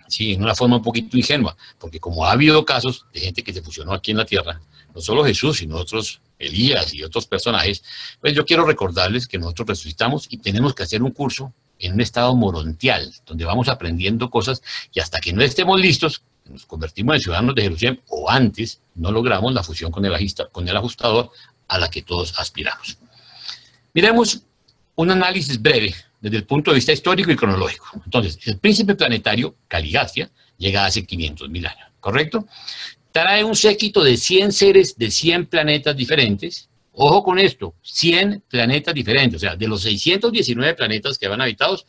Sí, en una forma un poquito ingenua, porque como ha habido casos de gente que se fusionó aquí en la Tierra, no solo Jesús, sino otros, Elías y otros personajes, pues yo quiero recordarles que nosotros resucitamos y tenemos que hacer un curso en un estado morontial, donde vamos aprendiendo cosas y hasta que no estemos listos, nos convertimos en ciudadanos de Jerusalén o antes no logramos la fusión con el ajustador a la que todos aspiramos. Miremos un análisis breve desde el punto de vista histórico y cronológico. Entonces, el príncipe planetario, Caligastia, llega hace 500.000 años, ¿correcto? Trae un séquito de 100 seres de 100 planetas diferentes. Ojo con esto, 100 planetas diferentes. O sea, de los 619 planetas que van habitados,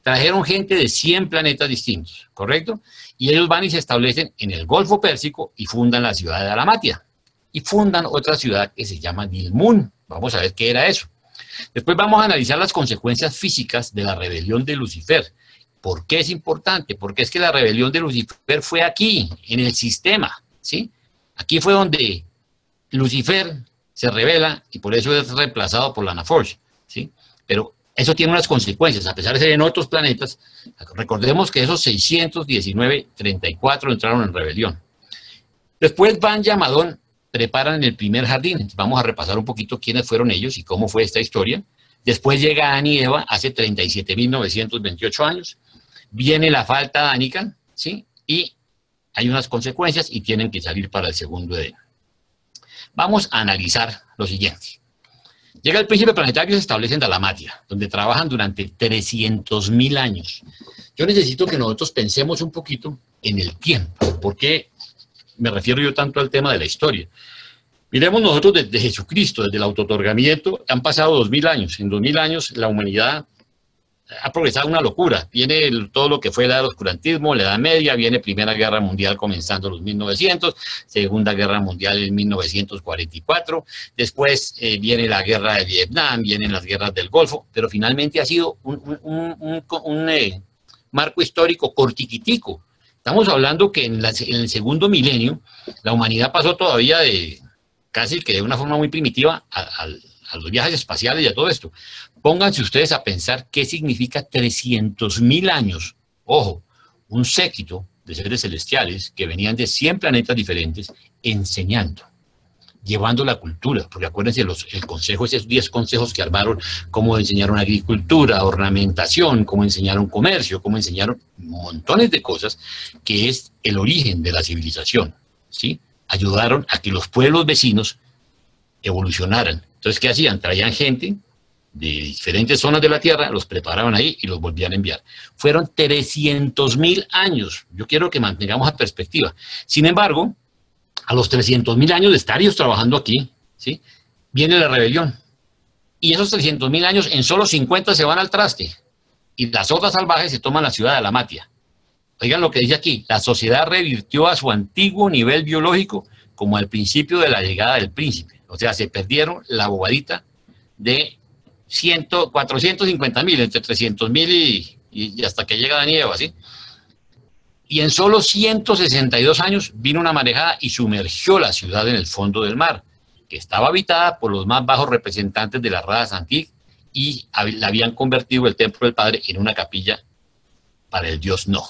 trajeron gente de 100 planetas distintos, ¿correcto? Y ellos van y se establecen en el Golfo Pérsico y fundan la ciudad de Dalmatia. Y fundan otra ciudad que se llama Dilmun. Vamos a ver qué era eso. Después vamos a analizar las consecuencias físicas de la rebelión de Lucifer. ¿Por qué es importante? Porque es que la rebelión de Lucifer fue aquí, en el sistema, ¿sí? Aquí fue donde Lucifer se rebela y por eso es reemplazado por la Naforge, ¿sí? Pero eso tiene unas consecuencias, a pesar de ser en otros planetas. Recordemos que esos 619, 34 entraron en rebelión. Después Ban y Amadón preparan el primer jardín. Vamos a repasar un poquito quiénes fueron ellos y cómo fue esta historia. Después llega Adán y Eva hace 37.928 años. Viene la falta adánica, ¿sí? Y hay unas consecuencias y tienen que salir para el segundo Edén. Vamos a analizar lo siguiente. Llega el príncipe planetario y se establece en Dalmatia, donde trabajan durante 300.000 años. Yo necesito que nosotros pensemos un poquito en el tiempo. ¿Por qué me refiero yo tanto al tema de la historia? Miremos nosotros desde Jesucristo, desde el autootorgamiento, han pasado 2000 años. En 2000 años la humanidad ha progresado una locura. Viene todo lo que fue la edad del oscurantismo, la Edad Media, viene Primera Guerra Mundial comenzando en los 1900, Segunda Guerra Mundial en 1944, después viene la Guerra de Vietnam, vienen las guerras del Golfo, pero finalmente ha sido un marco histórico cortiquitico. Estamos hablando que en el segundo milenio la humanidad pasó todavía de casi que de una forma muy primitiva a los viajes espaciales y a todo esto. Pónganse ustedes a pensar qué significa 300.000 años. Ojo, un séquito de seres celestiales que venían de 100 planetas diferentes enseñando, llevando la cultura, porque acuérdense el consejo, esos 10 consejos que armaron, cómo enseñaron agricultura, ornamentación, cómo enseñaron comercio, cómo enseñaron montones de cosas, que es el origen de la civilización, ¿sí? Ayudaron a que los pueblos vecinos evolucionaran. Entonces, ¿qué hacían? Traían gente de diferentes zonas de la Tierra, los preparaban ahí y los volvían a enviar. Fueron 300.000 años. Yo quiero que mantengamos la perspectiva. Sin embargo, a los 300.000 años de estar ellos trabajando aquí, ¿sí?, viene la rebelión. Y esos 300.000 años, en solo 50 se van al traste. Y las hordas salvajes se toman la ciudad de Dalmatia. Oigan lo que dice aquí: la sociedad revirtió a su antiguo nivel biológico como al principio de la llegada del príncipe. O sea, se perdieron la bobadita de 450.000, entre 300.000 y hasta que llega Daniel, así. Y en solo 162 años vino una marejada y sumergió la ciudad en el fondo del mar, que estaba habitada por los más bajos representantes de la raza antigua y la habían convertido el templo del Padre en una capilla para el dios No.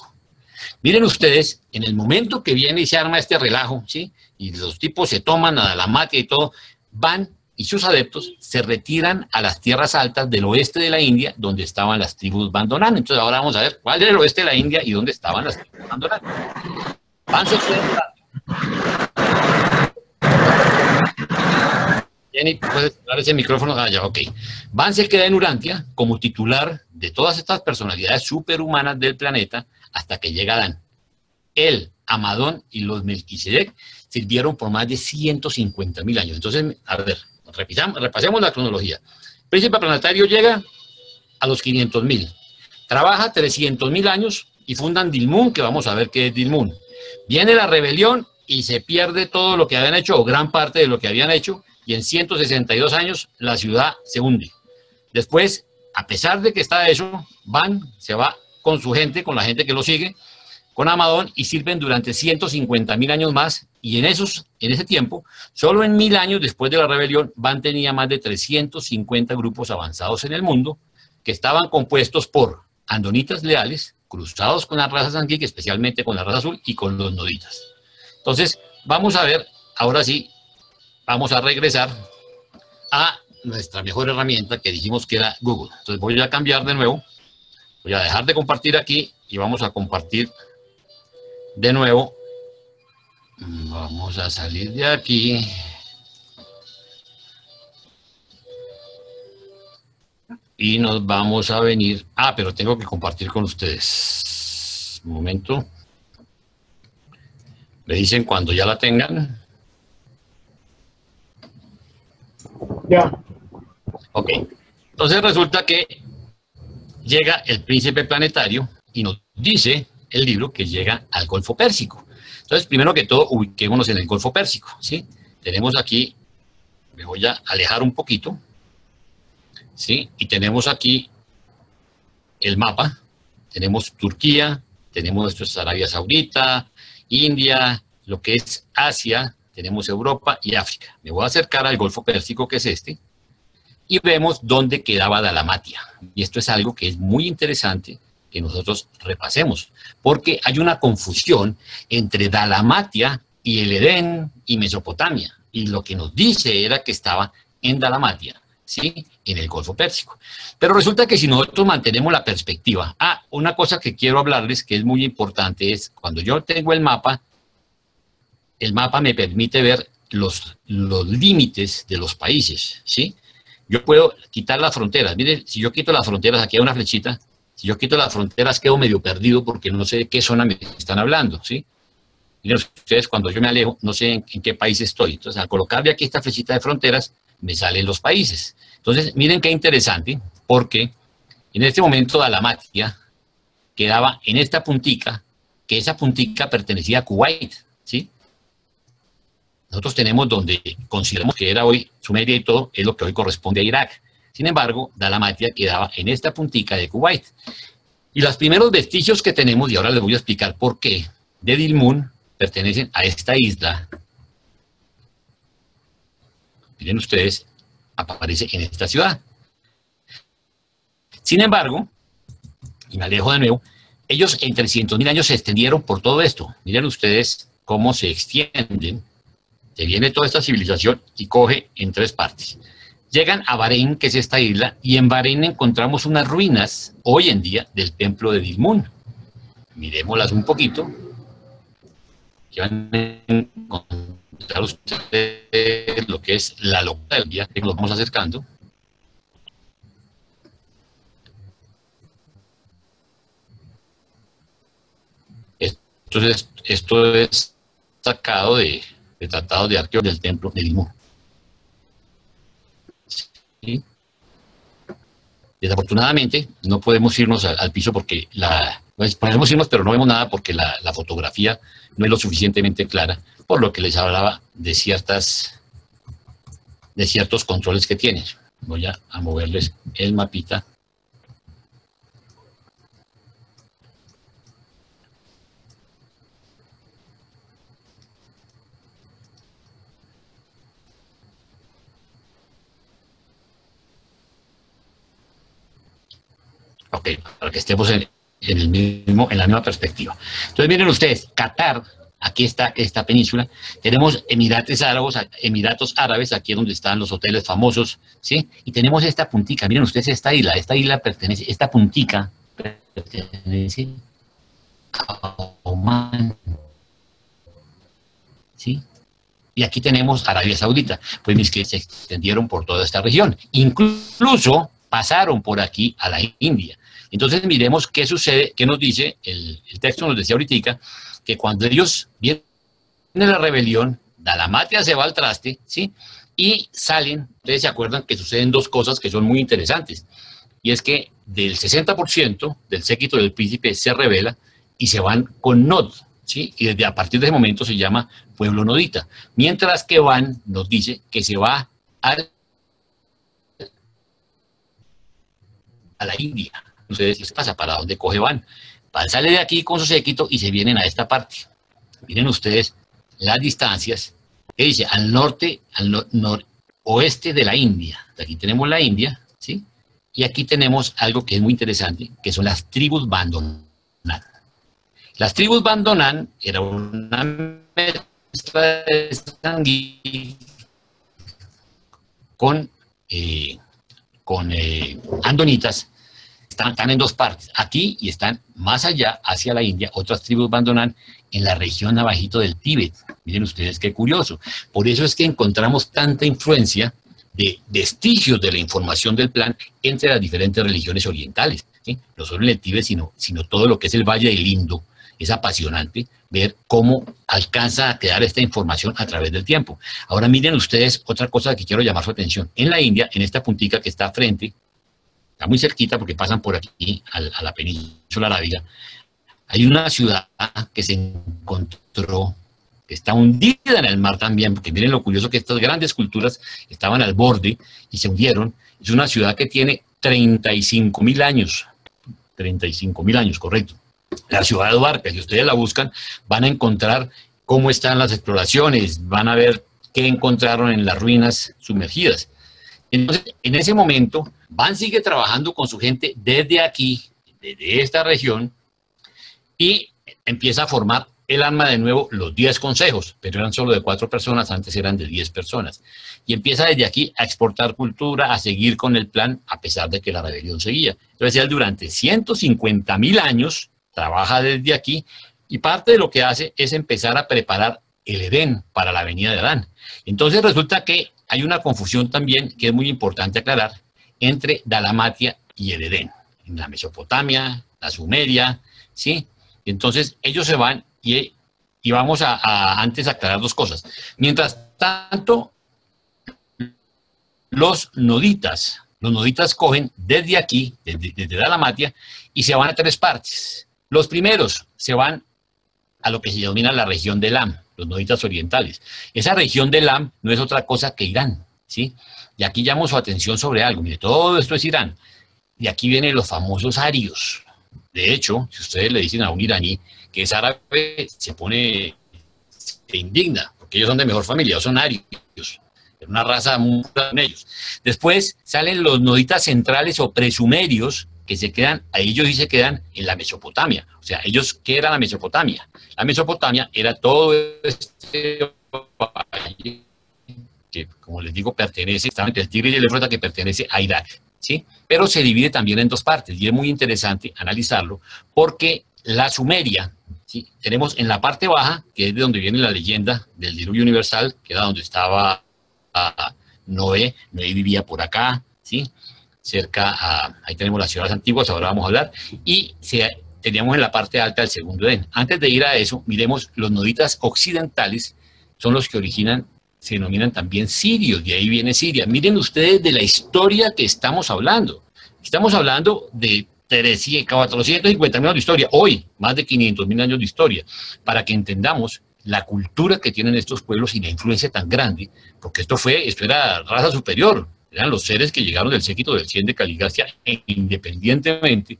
Miren ustedes, en el momento que viene y se arma este relajo, ¿sí?, y los tipos se toman a Dalmatia y todo, van y sus adeptos se retiran a las tierras altas del oeste de la India, donde estaban las tribus Bandonan. Entonces ahora vamos a ver cuál era el oeste de la India y dónde estaban las tribus Bandonan. Van, se quedan. Jenny, ¿puedes dar ese micrófono? Ah, ya, ok. Van se queda en Urantia como titular de todas estas personalidades superhumanas del planeta hasta que llega Adán. Él, Amadón y los Melquisedec sirvieron por más de 150.000 años. Entonces, a ver, repasemos la cronología. El príncipe planetario llega a los 500.000, trabaja 300.000 años y fundan Dilmun, que vamos a ver qué es Dilmun. Viene la rebelión y se pierde todo lo que habían hecho, o gran parte de lo que habían hecho, y en 162 años la ciudad se hunde. Después, a pesar de que está eso, se va con su gente, con la gente que lo sigue, con Amadón, y sirven durante 150.000 años más, y en ese tiempo, solo en 1000 años después de la rebelión, tenía más de 350 grupos avanzados en el mundo, que estaban compuestos por andonitas leales, cruzados con las razas anguique, especialmente con la raza azul, y con los noditas. Entonces, vamos a ver, ahora sí, vamos a regresar a nuestra mejor herramienta, que dijimos que era Google. Entonces voy a cambiar de nuevo, voy a dejar de compartir aquí, y vamos a compartir de nuevo. Vamos a salir de aquí. Y nos vamos a venir. Ah, pero tengo que compartir con ustedes. Un momento. Me dicen cuando ya la tengan. Ya. Ok. Entonces resulta que llega el príncipe planetario y nos dice el libro que llega al Golfo Pérsico. Entonces, primero que todo, ubiquémonos en el Golfo Pérsico, ¿sí? Tenemos aquí, me voy a alejar un poquito, ¿sí? Y tenemos aquí el mapa. Tenemos Turquía, tenemos esto es Arabia Saudita, India, lo que es Asia, tenemos Europa y África. Me voy a acercar al Golfo Pérsico, que es este, y vemos dónde quedaba Dalmatia. Y esto es algo que es muy interesante que nosotros repasemos, porque hay una confusión entre Dalmatia y el Edén y Mesopotamia, y lo que nos dice era que estaba en Dalmatia, ¿sí?, en el Golfo Pérsico. Pero resulta que si nosotros mantenemos la perspectiva, una cosa que quiero hablarles que es muy importante es, cuando yo tengo el mapa me permite ver los límites de los países, ¿sí? yo puedo quitar las fronteras. Miren, si yo quito las fronteras, aquí hay una flechita, si yo quito las fronteras quedo medio perdido porque no sé de qué zona me están hablando, ¿sí? Miren ustedes, cuando yo me alejo, no sé en qué país estoy. Entonces, al colocarle aquí esta flechita de fronteras, me salen los países. Entonces, miren qué interesante, porque en este momento Dalmacia quedaba en esta puntica, que esa puntica pertenecía a Kuwait, ¿sí? Nosotros tenemos donde consideramos que era hoy Sumeria y todo, es lo que hoy corresponde a Irak. Sin embargo, Dalmacia quedaba en esta puntica de Kuwait. Y los primeros vestigios que tenemos, y ahora les voy a explicar por qué, de Dilmun, pertenecen a esta isla. Miren ustedes, aparece en esta ciudad. Sin embargo, y me alejo de nuevo, ellos en 300.000 años se extendieron por todo esto. Miren ustedes cómo se extienden. Se viene toda esta civilización y coge en 3 partes. Llegan a Bahrein, que es esta isla, y en Bahrein encontramos unas ruinas, hoy en día, del templo de Dilmun. Miremoslas un poquito. Que van a encontrar ustedes lo que es la locura del día, que nos vamos acercando. Entonces, esto es sacado de tratados de arqueólogos del templo de Dilmun. ¿Sí? Desafortunadamente, no podemos irnos al piso porque pues, podemos irnos, pero no vemos nada porque la fotografía no es lo suficientemente clara, por lo que les hablaba de ciertos controles que tienen. Voy a moverles el mapita. Ok, para que estemos en la misma perspectiva. Entonces, miren ustedes, Qatar, aquí está esta península, tenemos Emiratos Árabes, aquí es donde están los hoteles famosos, ¿sí? Y tenemos esta puntica, miren ustedes esta isla pertenece, esta puntica pertenece a Omán, ¿sí? Y aquí tenemos Arabia Saudita, pues que se extendieron por toda esta región, incluso pasaron por aquí a la India. Entonces miremos qué sucede, qué nos dice, el texto nos decía ahorita, que cuando ellos vienen la rebelión, Dalmacia se va al traste, ¿sí? Y salen, ustedes se acuerdan que suceden 2 cosas que son muy interesantes, y es que del 60% del séquito del príncipe se rebela y se van con Nod, ¿sí? Y desde a partir de ese momento se llama pueblo nodita, mientras que Van nos dice que se va a la India. Ustedes, ¿qué pasa? ¿Para dónde coge Van? Van sale de aquí con su séquito y se vienen a esta parte. Miren ustedes las distancias que dice al norte, al noroeste de la India. Aquí tenemos la India, ¿sí? Y aquí tenemos algo que es muy interesante, que son las tribus Bandonan. Las tribus Bandonan era una mezcla de sanguí con andonitas. Están en 2 partes, aquí y están más allá, hacia la India, otras tribus Bandonan en la región abajito del Tíbet. Miren ustedes qué curioso. Por eso es que encontramos tanta influencia de vestigios de la información del plan entre las diferentes religiones orientales, ¿sí? No solo en el Tíbet, sino todo lo que es el Valle del Indo. Es apasionante ver cómo alcanza a quedar esta información a través del tiempo. Ahora miren ustedes otra cosa que quiero llamar su atención. En la India, en esta puntica que está frente, está muy cerquita porque pasan por aquí a la península arábiga, hay una ciudad que se encontró, que está hundida en el mar también, porque miren lo curioso que estas grandes culturas estaban al borde y se hundieron. Es una ciudad que tiene 35.000 años, 35.000 años, correcto. La ciudad de Dwarka, si ustedes la buscan, van a encontrar cómo están las exploraciones, van a ver qué encontraron en las ruinas sumergidas. Entonces, en ese momento, Van sigue trabajando con su gente desde aquí, desde esta región, y empieza a formar el arma de nuevo, los 10 consejos, pero eran solo de 4 personas, antes eran de 10 personas. Y empieza desde aquí a exportar cultura, a seguir con el plan, a pesar de que la rebelión seguía. Entonces, él durante 150.000 años trabaja desde aquí, y parte de lo que hace es empezar a preparar el Edén para la venida de Adán. Entonces resulta que hay una confusión también que es muy importante aclarar entre Dalmatia y el Edén, en la Mesopotamia, la Sumeria, ¿sí? Entonces ellos se van y vamos a antes aclarar dos cosas. Mientras tanto, los noditas cogen desde aquí, desde Dalmatia, y se van a tres partes. Los primeros se van a lo que se denomina la región de Elam, los noditas orientales. Esa región de Elam no es otra cosa que Irán, ¿sí? Y aquí llamo su atención sobre algo. Mire, todo esto es Irán. Y aquí vienen los famosos arios. De hecho, si ustedes le dicen a un iraní que es árabe, se indigna, porque ellos son de mejor familia, ellos son arios. Es una raza muy en ellos. Después salen los noditas centrales o presumerios, que se quedan, ahí ellos sí se quedan en la Mesopotamia. O sea, ellos, ¿qué era la Mesopotamia? La Mesopotamia era todo este valle que, como les digo, pertenece, está entre el Tigris y el Éufrates, que pertenece a Irak, ¿sí? Pero se divide también en dos partes, y es muy interesante analizarlo, porque la Sumeria, ¿sí? Tenemos en la parte baja, que es de donde viene la leyenda del diluvio universal, que era donde estaba Noé vivía por acá, ¿sí? Ahí tenemos las ciudades antiguas, ahora vamos a hablar, y teníamos en la parte alta el segundo Edén. Antes de ir a eso, miremos, los noditas occidentales son los que se denominan también sirios, de ahí viene Siria. Miren ustedes de la historia que estamos hablando. Estamos hablando de 450 años de historia, hoy, más de 500.000 años de historia, para que entendamos la cultura que tienen estos pueblos y la influencia tan grande, porque esto era raza superior, eran los seres que llegaron del séquito del 100 de Caligacia, e independientemente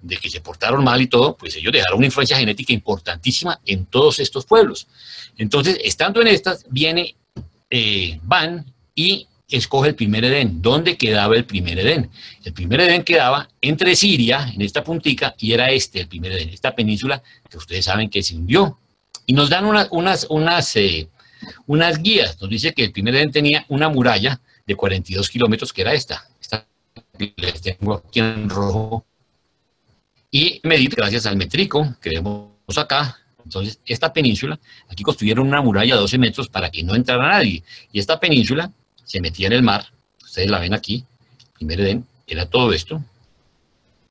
de que se portaron mal y todo, pues ellos dejaron una influencia genética importantísima en todos estos pueblos. Entonces, estando en estas, van y escoge el primer Edén. ¿Dónde quedaba el primer Edén? El primer Edén quedaba entre Siria, en esta puntica, y era el primer Edén, esta península que ustedes saben que se hundió. Y nos dan unas guías. Nos dice que el primer Edén tenía una muralla de 42 kilómetros, que era esta que les tengo aquí en rojo, y medir gracias al métrico que vemos acá. Entonces, esta península, aquí construyeron una muralla de 12 metros para que no entrara nadie, y esta península se metía en el mar. Ustedes la ven aquí, el primer Edén era todo esto,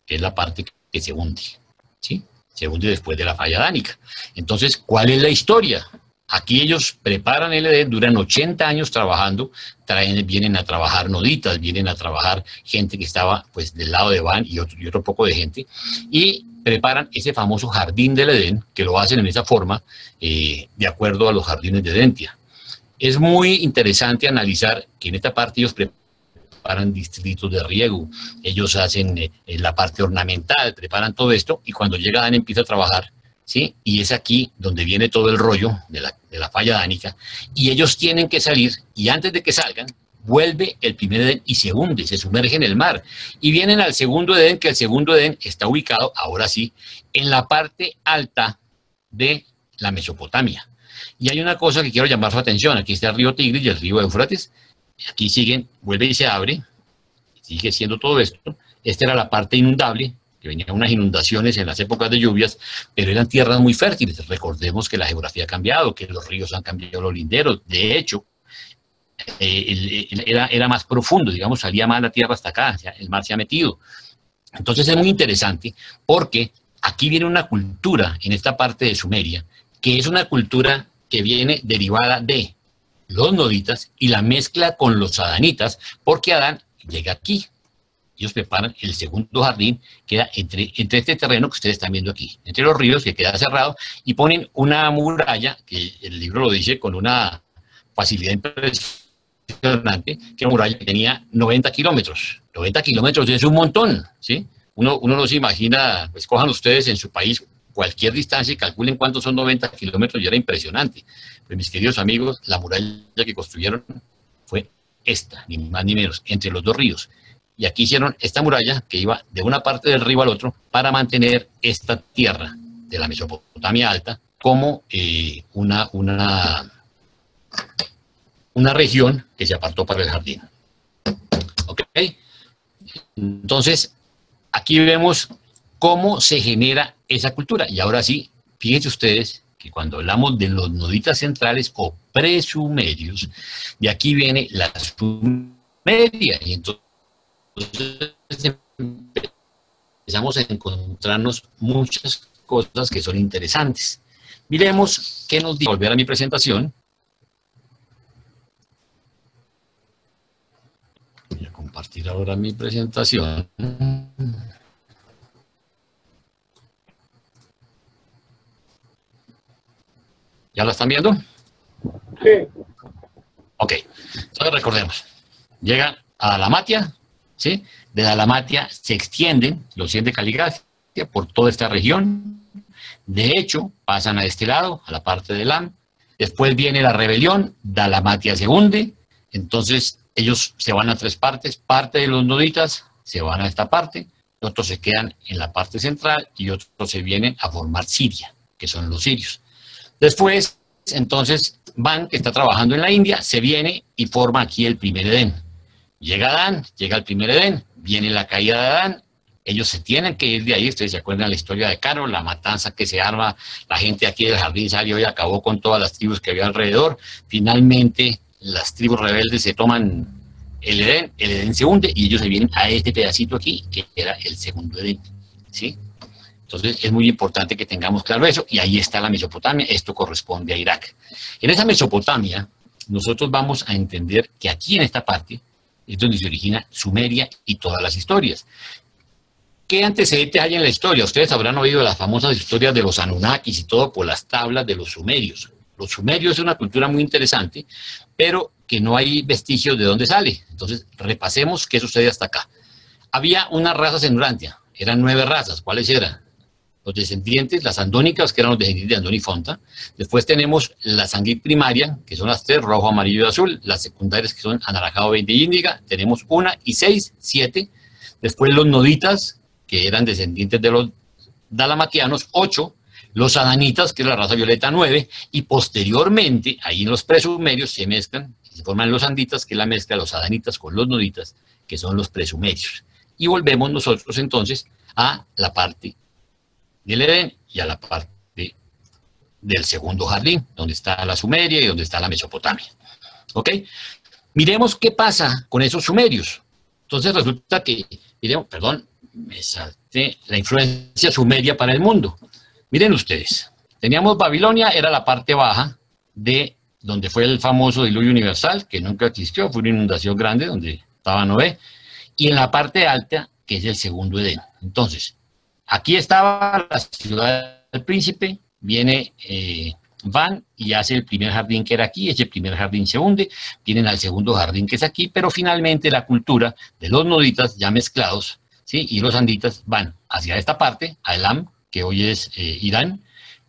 que es la parte que se hunde, ¿sí? Se hunde después de la falla adánica. Entonces, ¿cuál es la historia? Aquí ellos preparan el Edén, duran 80 años trabajando, vienen a trabajar noditas, vienen a trabajar gente que estaba pues del lado de Van y otro poco de gente, y preparan ese famoso jardín del Edén, que lo hacen en esa forma, de acuerdo a los jardines de Dentia. Es muy interesante analizar que en esta parte ellos preparan distritos de riego, ellos hacen la parte ornamental, preparan todo esto, y cuando llega Adán empieza a trabajar, ¿sí? Y es aquí donde viene todo el rollo de la falla adánica, y ellos tienen que salir, y antes de que salgan, vuelve el primer Edén y se hunde, se sumerge en el mar, y vienen al segundo Edén, que el segundo Edén está ubicado, ahora sí, en la parte alta de la Mesopotamia. Y hay una cosa que quiero llamar su atención, aquí está el río Tigris y el río Éufrates, aquí vuelve y se abre, sigue siendo todo esto. Esta era la parte inundable, que venían unas inundaciones en las épocas de lluvias, pero eran tierras muy fértiles. Recordemos que la geografía ha cambiado, que los ríos han cambiado los linderos. De hecho, era más profundo, digamos, salía más la tierra hasta acá, o sea, el mar se ha metido. Entonces es muy interesante porque aquí viene una cultura en esta parte de Sumeria, que es una cultura que viene derivada de los noditas y la mezcla con los adanitas, porque Adán llega aquí. Ellos preparan el segundo jardín, queda entre este terreno que ustedes están viendo aquí, entre los ríos, que queda cerrado, y ponen una muralla, que el libro lo dice con una facilidad impresionante, que una muralla que tenía 90 kilómetros. 90 kilómetros es un montón, ¿sí? Uno no se imagina, pues cojan ustedes en su país cualquier distancia y calculen cuántos son 90 kilómetros, y era impresionante. Pues mis queridos amigos, la muralla que construyeron fue esta, ni más ni menos, entre los dos ríos. Y aquí hicieron esta muralla que iba de una parte del río al otro para mantener esta tierra de la Mesopotamia alta como una región que se apartó para el jardín. ¿Ok? Entonces, aquí vemos cómo se genera esa cultura. Y ahora sí, fíjense ustedes que cuando hablamos de los noditas centrales o presumerios, de aquí viene la sumeria, y entonces empezamos a encontrarnos muchas cosas que son interesantes. Miremos qué nos dice. Volver a mi presentación. Voy a compartir ahora mi presentación. ¿Ya la están viendo? Sí. Ok, entonces recordemos. Llega a Dalmatia, ¿sí? De Dalmatia se extienden los 100 de Caligracia por toda esta región. De hecho, pasan a este lado, a la parte de Elam. Después viene la rebelión, Dalmatia se hunde. Entonces, ellos se van a 3 partes. Parte de los noditas se van a esta parte, otros se quedan en la parte central y otros se vienen a formar Siria, que son los sirios. Después, entonces, Van, que está trabajando en la India, se viene y forma aquí el primer Edén. Llega Adán, llega el primer Edén, viene la caída de Adán, ellos se tienen que ir de ahí. Ustedes se acuerdan la historia de Caro, la matanza que se arma, la gente aquí del jardín salió y acabó con todas las tribus que había alrededor. Finalmente, las tribus rebeldes se toman el Edén se hunde y ellos se vienen a este pedacito aquí, que era el segundo Edén, ¿sí? Entonces es muy importante que tengamos claro eso, y ahí está la Mesopotamia, esto corresponde a Irak. En esa Mesopotamia, nosotros vamos a entender que aquí en esta parte es donde se origina Sumeria y todas las historias. ¿Qué antecedentes hay en la historia? Ustedes habrán oído las famosas historias de los Anunnakis y todo por las tablas de los sumerios. Los sumerios es una cultura muy interesante, pero que no hay vestigios de dónde sale. Entonces, repasemos qué sucede hasta acá. Había unas razas en Urantia, eran 9 razas. ¿Cuáles eran? Los descendientes, las andónicas, que eran los descendientes de Andón y Fonta. Después tenemos la sanguínea primaria, que son las 3, rojo, amarillo y azul. Las secundarias, que son anaranjado, 20 y índiga. Tenemos 1 y 6, 7. Después los noditas, que eran descendientes de los dalamatianos, 8. Los adanitas, que es la raza violeta, 9. Y posteriormente, ahí en los presumerios se mezclan, se forman los anditas, que es la mezcla de los adanitas con los noditas, que son los presumerios. Y volvemos nosotros entonces a la parte del Edén y a la parte del segundo jardín, donde está la Sumeria y donde está la Mesopotamia. ¿Ok? Miremos qué pasa con esos sumerios. Entonces resulta que, miremos, perdón, me salté la influencia sumeria para el mundo. Miren ustedes, teníamos Babilonia, era la parte baja de donde fue el famoso diluvio universal, que nunca existió, fue una inundación grande donde estaba Noé, y en la parte alta, que es el segundo Edén. Entonces, aquí estaba la ciudad del príncipe, viene Van y hace el primer jardín que era aquí, ese primer jardín se hunde, vienen al segundo jardín que es aquí, pero finalmente la cultura de los noditas ya mezclados, ¿sí? Y los anditas van hacia esta parte, a Elam, que hoy es Irán.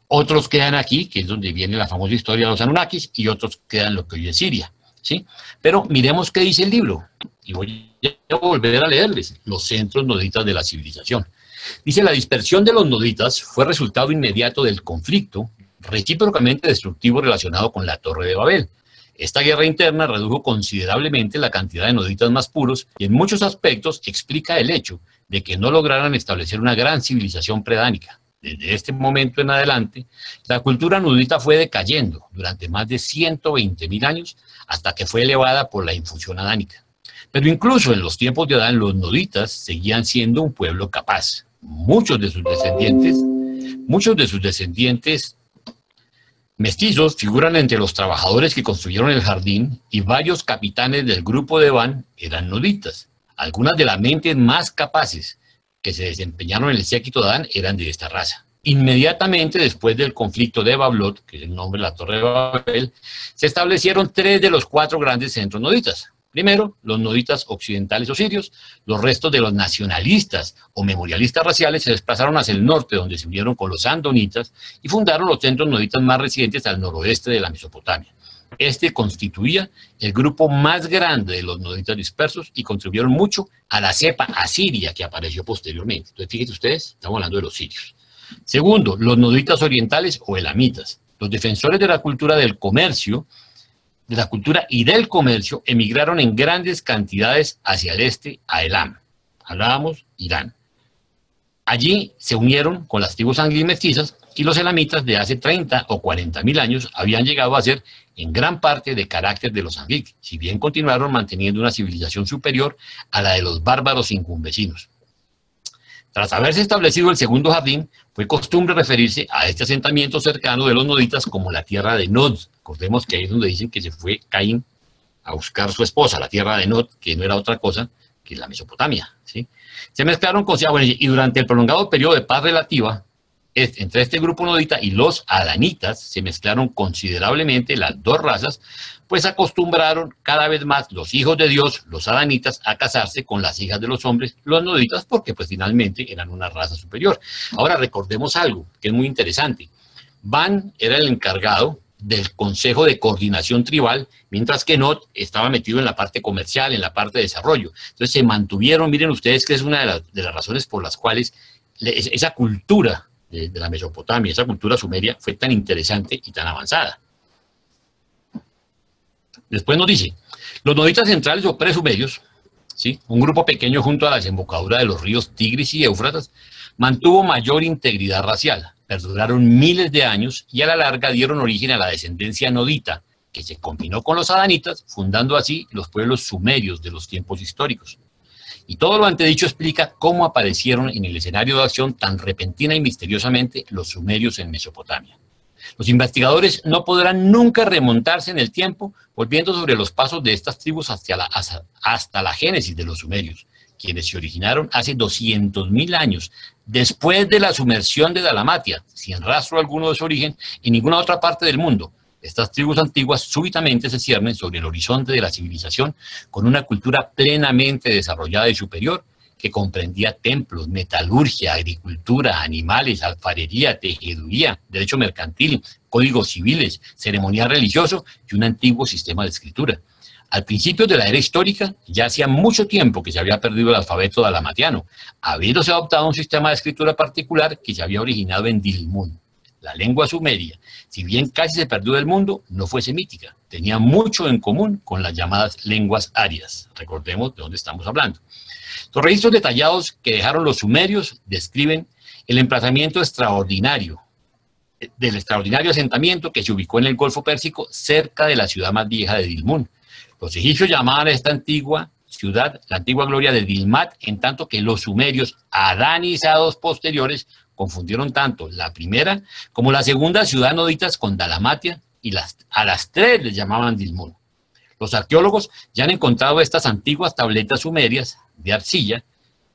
Otros quedan aquí, que es donde viene la famosa historia de los Anunnakis, y otros quedan en lo que hoy es Siria, ¿sí? Pero miremos qué dice el libro, y voy a volver a leerles, los centros noditas de la civilización. Dice, la dispersión de los noditas fue resultado inmediato del conflicto recíprocamente destructivo relacionado con la Torre de Babel. Esta guerra interna redujo considerablemente la cantidad de noditas más puros y en muchos aspectos explica el hecho de que no lograran establecer una gran civilización predánica. Desde este momento en adelante, la cultura nodita fue decayendo durante más de 120.000 años hasta que fue elevada por la infusión adánica. Pero incluso en los tiempos de Adán, los noditas seguían siendo un pueblo capaz. Muchos de sus descendientes mestizos figuran entre los trabajadores que construyeron el jardín y varios capitanes del grupo de Van eran noditas. Algunas de las mentes más capaces que se desempeñaron en el séquito de Adán eran de esta raza. Inmediatamente después del conflicto de Bablot, que es el nombre de la Torre de Babel, se establecieron 3 de los 4 grandes centros noditas. Primero, los noditas occidentales o sirios. Los restos de los nacionalistas o memorialistas raciales se desplazaron hacia el norte, donde se unieron con los andonitas y fundaron los centros noditas más recientes al noroeste de la Mesopotamia. Este constituía el grupo más grande de los noditas dispersos y contribuyeron mucho a la cepa asiria que apareció posteriormente. Entonces, fíjense ustedes, estamos hablando de los sirios. Segundo, los noditas orientales o elamitas. Los defensores de la cultura del comercio, de la cultura y del comercio, emigraron en grandes cantidades hacia el este a Elam. Hablábamos Irán. Allí se unieron con las tribus sanguíneas mestizas, y los elamitas de hace 30 o 40.000 años habían llegado a ser en gran parte de carácter de los Anrik, si bien continuaron manteniendo una civilización superior a la de los bárbaros incunvecinos. Tras haberse establecido el segundo jardín, fue costumbre referirse a este asentamiento cercano de los noditas como la tierra de Nod. Recordemos que ahí es donde dicen que se fue Caín a buscar su esposa, la tierra de Nod, que no era otra cosa que la Mesopotamia, ¿sí? Se mezclaron con... Bueno, y durante el prolongado periodo de paz relativa, entre este grupo nodita y los adanitas se mezclaron considerablemente las dos razas, pues acostumbraron cada vez más los hijos de Dios, los adanitas, a casarse con las hijas de los hombres, los noditas, porque pues finalmente eran una raza superior. Ahora recordemos algo que es muy interesante. Ban era el encargado del Consejo de Coordinación Tribal, mientras que Nod estaba metido en la parte comercial, en la parte de desarrollo. Entonces se mantuvieron, miren ustedes que es una de las razones por las cuales esa cultura de la Mesopotamia, esa cultura sumeria, fue tan interesante y tan avanzada. Después nos dice, los noditas centrales o presumerios, ¿sí?, un grupo pequeño junto a la desembocadura de los ríos Tigris y Éufrates, mantuvo mayor integridad racial, perduraron miles de años y a la larga dieron origen a la descendencia nodita, que se combinó con los adanitas, fundando así los pueblos sumerios de los tiempos históricos. Y todo lo antedicho explica cómo aparecieron en el escenario de acción tan repentina y misteriosamente los sumerios en Mesopotamia. Los investigadores no podrán nunca remontarse en el tiempo volviendo sobre los pasos de estas tribus hasta la génesis de los sumerios, quienes se originaron hace 200.000 años, después de la sumersión de Dalmatia, sin rastro alguno de su origen en ninguna otra parte del mundo. Estas tribus antiguas súbitamente se ciernen sobre el horizonte de la civilización con una cultura plenamente desarrollada y superior que comprendía templos, metalurgia, agricultura, animales, alfarería, tejeduría, derecho mercantil, códigos civiles, ceremonial religioso y un antiguo sistema de escritura. Al principio de la era histórica, ya hacía mucho tiempo que se había perdido el alfabeto dalamatiano, habiéndose adoptado un sistema de escritura particular que se había originado en Dilmun. La lengua sumeria, si bien casi se perdió del mundo, no fue semítica. Tenía mucho en común con las llamadas lenguas arias. Recordemos de dónde estamos hablando. Los registros detallados que dejaron los sumerios describen el emplazamiento del extraordinario asentamiento que se ubicó en el Golfo Pérsico cerca de la ciudad más vieja de Dilmun. Los egipcios llamaban a esta antigua ciudad la antigua gloria de Dilmat, en tanto que los sumerios adanizados posteriores confundieron tanto la primera como la segunda ciudad noditas con Dalmatia y a las tres les llamaban Dilmun. Los arqueólogos ya han encontrado estas antiguas tabletas sumerias de arcilla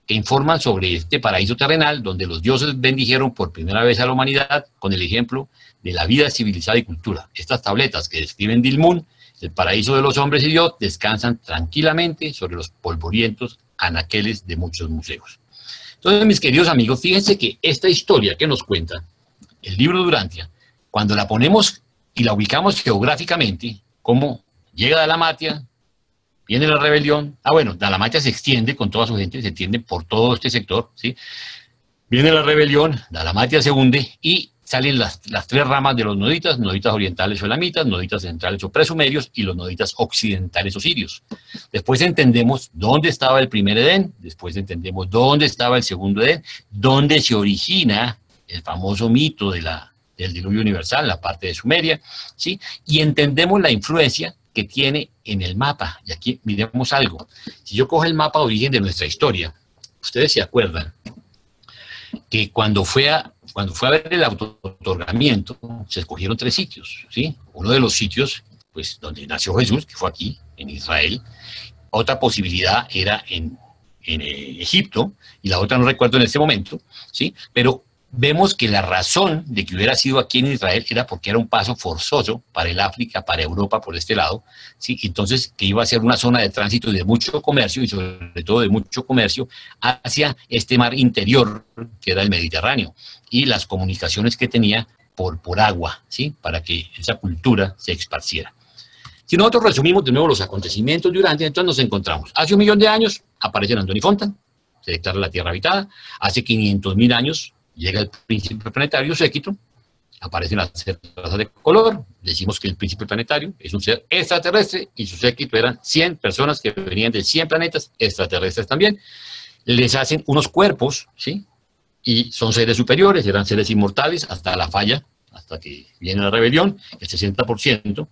que informan sobre este paraíso terrenal donde los dioses bendijeron por primera vez a la humanidad con el ejemplo de la vida civilizada y cultura. Estas tabletas que describen Dilmun, el paraíso de los hombres y Dios, descansan tranquilamente sobre los polvorientos anaqueles de muchos museos. Entonces, mis queridos amigos, fíjense que esta historia que nos cuenta el libro de Urantia, cuando la ponemos y la ubicamos geográficamente, como llega Dalmatia, viene la rebelión, Dalmatia se extiende con toda su gente, se extiende por todo este sector, ¿sí? Viene la rebelión, Dalmatia se hunde y salen las tres ramas de los noditas, noditas orientales o elamitas, noditas centrales o presumerios y los noditas occidentales o sirios. Después entendemos dónde estaba el primer Edén, después entendemos dónde estaba el segundo Edén, dónde se origina el famoso mito del diluvio universal, la parte de Sumeria, ¿sí? Y entendemos la influencia que tiene en el mapa. Y aquí miremos algo. Si yo cojo el mapa de origen de nuestra historia, ustedes se acuerdan que cuando fue a ver el auto-otorgamiento, se escogieron 3 sitios, ¿sí? Uno de los sitios, pues, donde nació Jesús, que fue aquí, en Israel. Otra posibilidad era en Egipto, y la otra no recuerdo en este momento, ¿sí? Pero vemos que la razón de que hubiera sido aquí en Israel era porque era un paso forzoso para el África, para Europa, por este lado, ¿sí? Entonces, que iba a ser una zona de tránsito y de mucho comercio, y sobre todo de mucho comercio, hacia este mar interior, que era el Mediterráneo, y las comunicaciones que tenía por agua, ¿sí? Para que esa cultura se esparciera. Si nosotros resumimos de nuevo los acontecimientos de Urantia, entonces nos encontramos. Hace 1 millón de años aparece Antoni Fontan, se declara la Tierra habitada. Hace 500.000 años llega el príncipe planetario Séquito, aparecen las razas de color, decimos que el príncipe planetario es un ser extraterrestre y su séquito eran 100 personas que venían de 100 planetas extraterrestres también. Les hacen unos cuerpos, ¿sí? y son seres superiores, eran seres inmortales hasta la falla, hasta que viene la rebelión, el 60%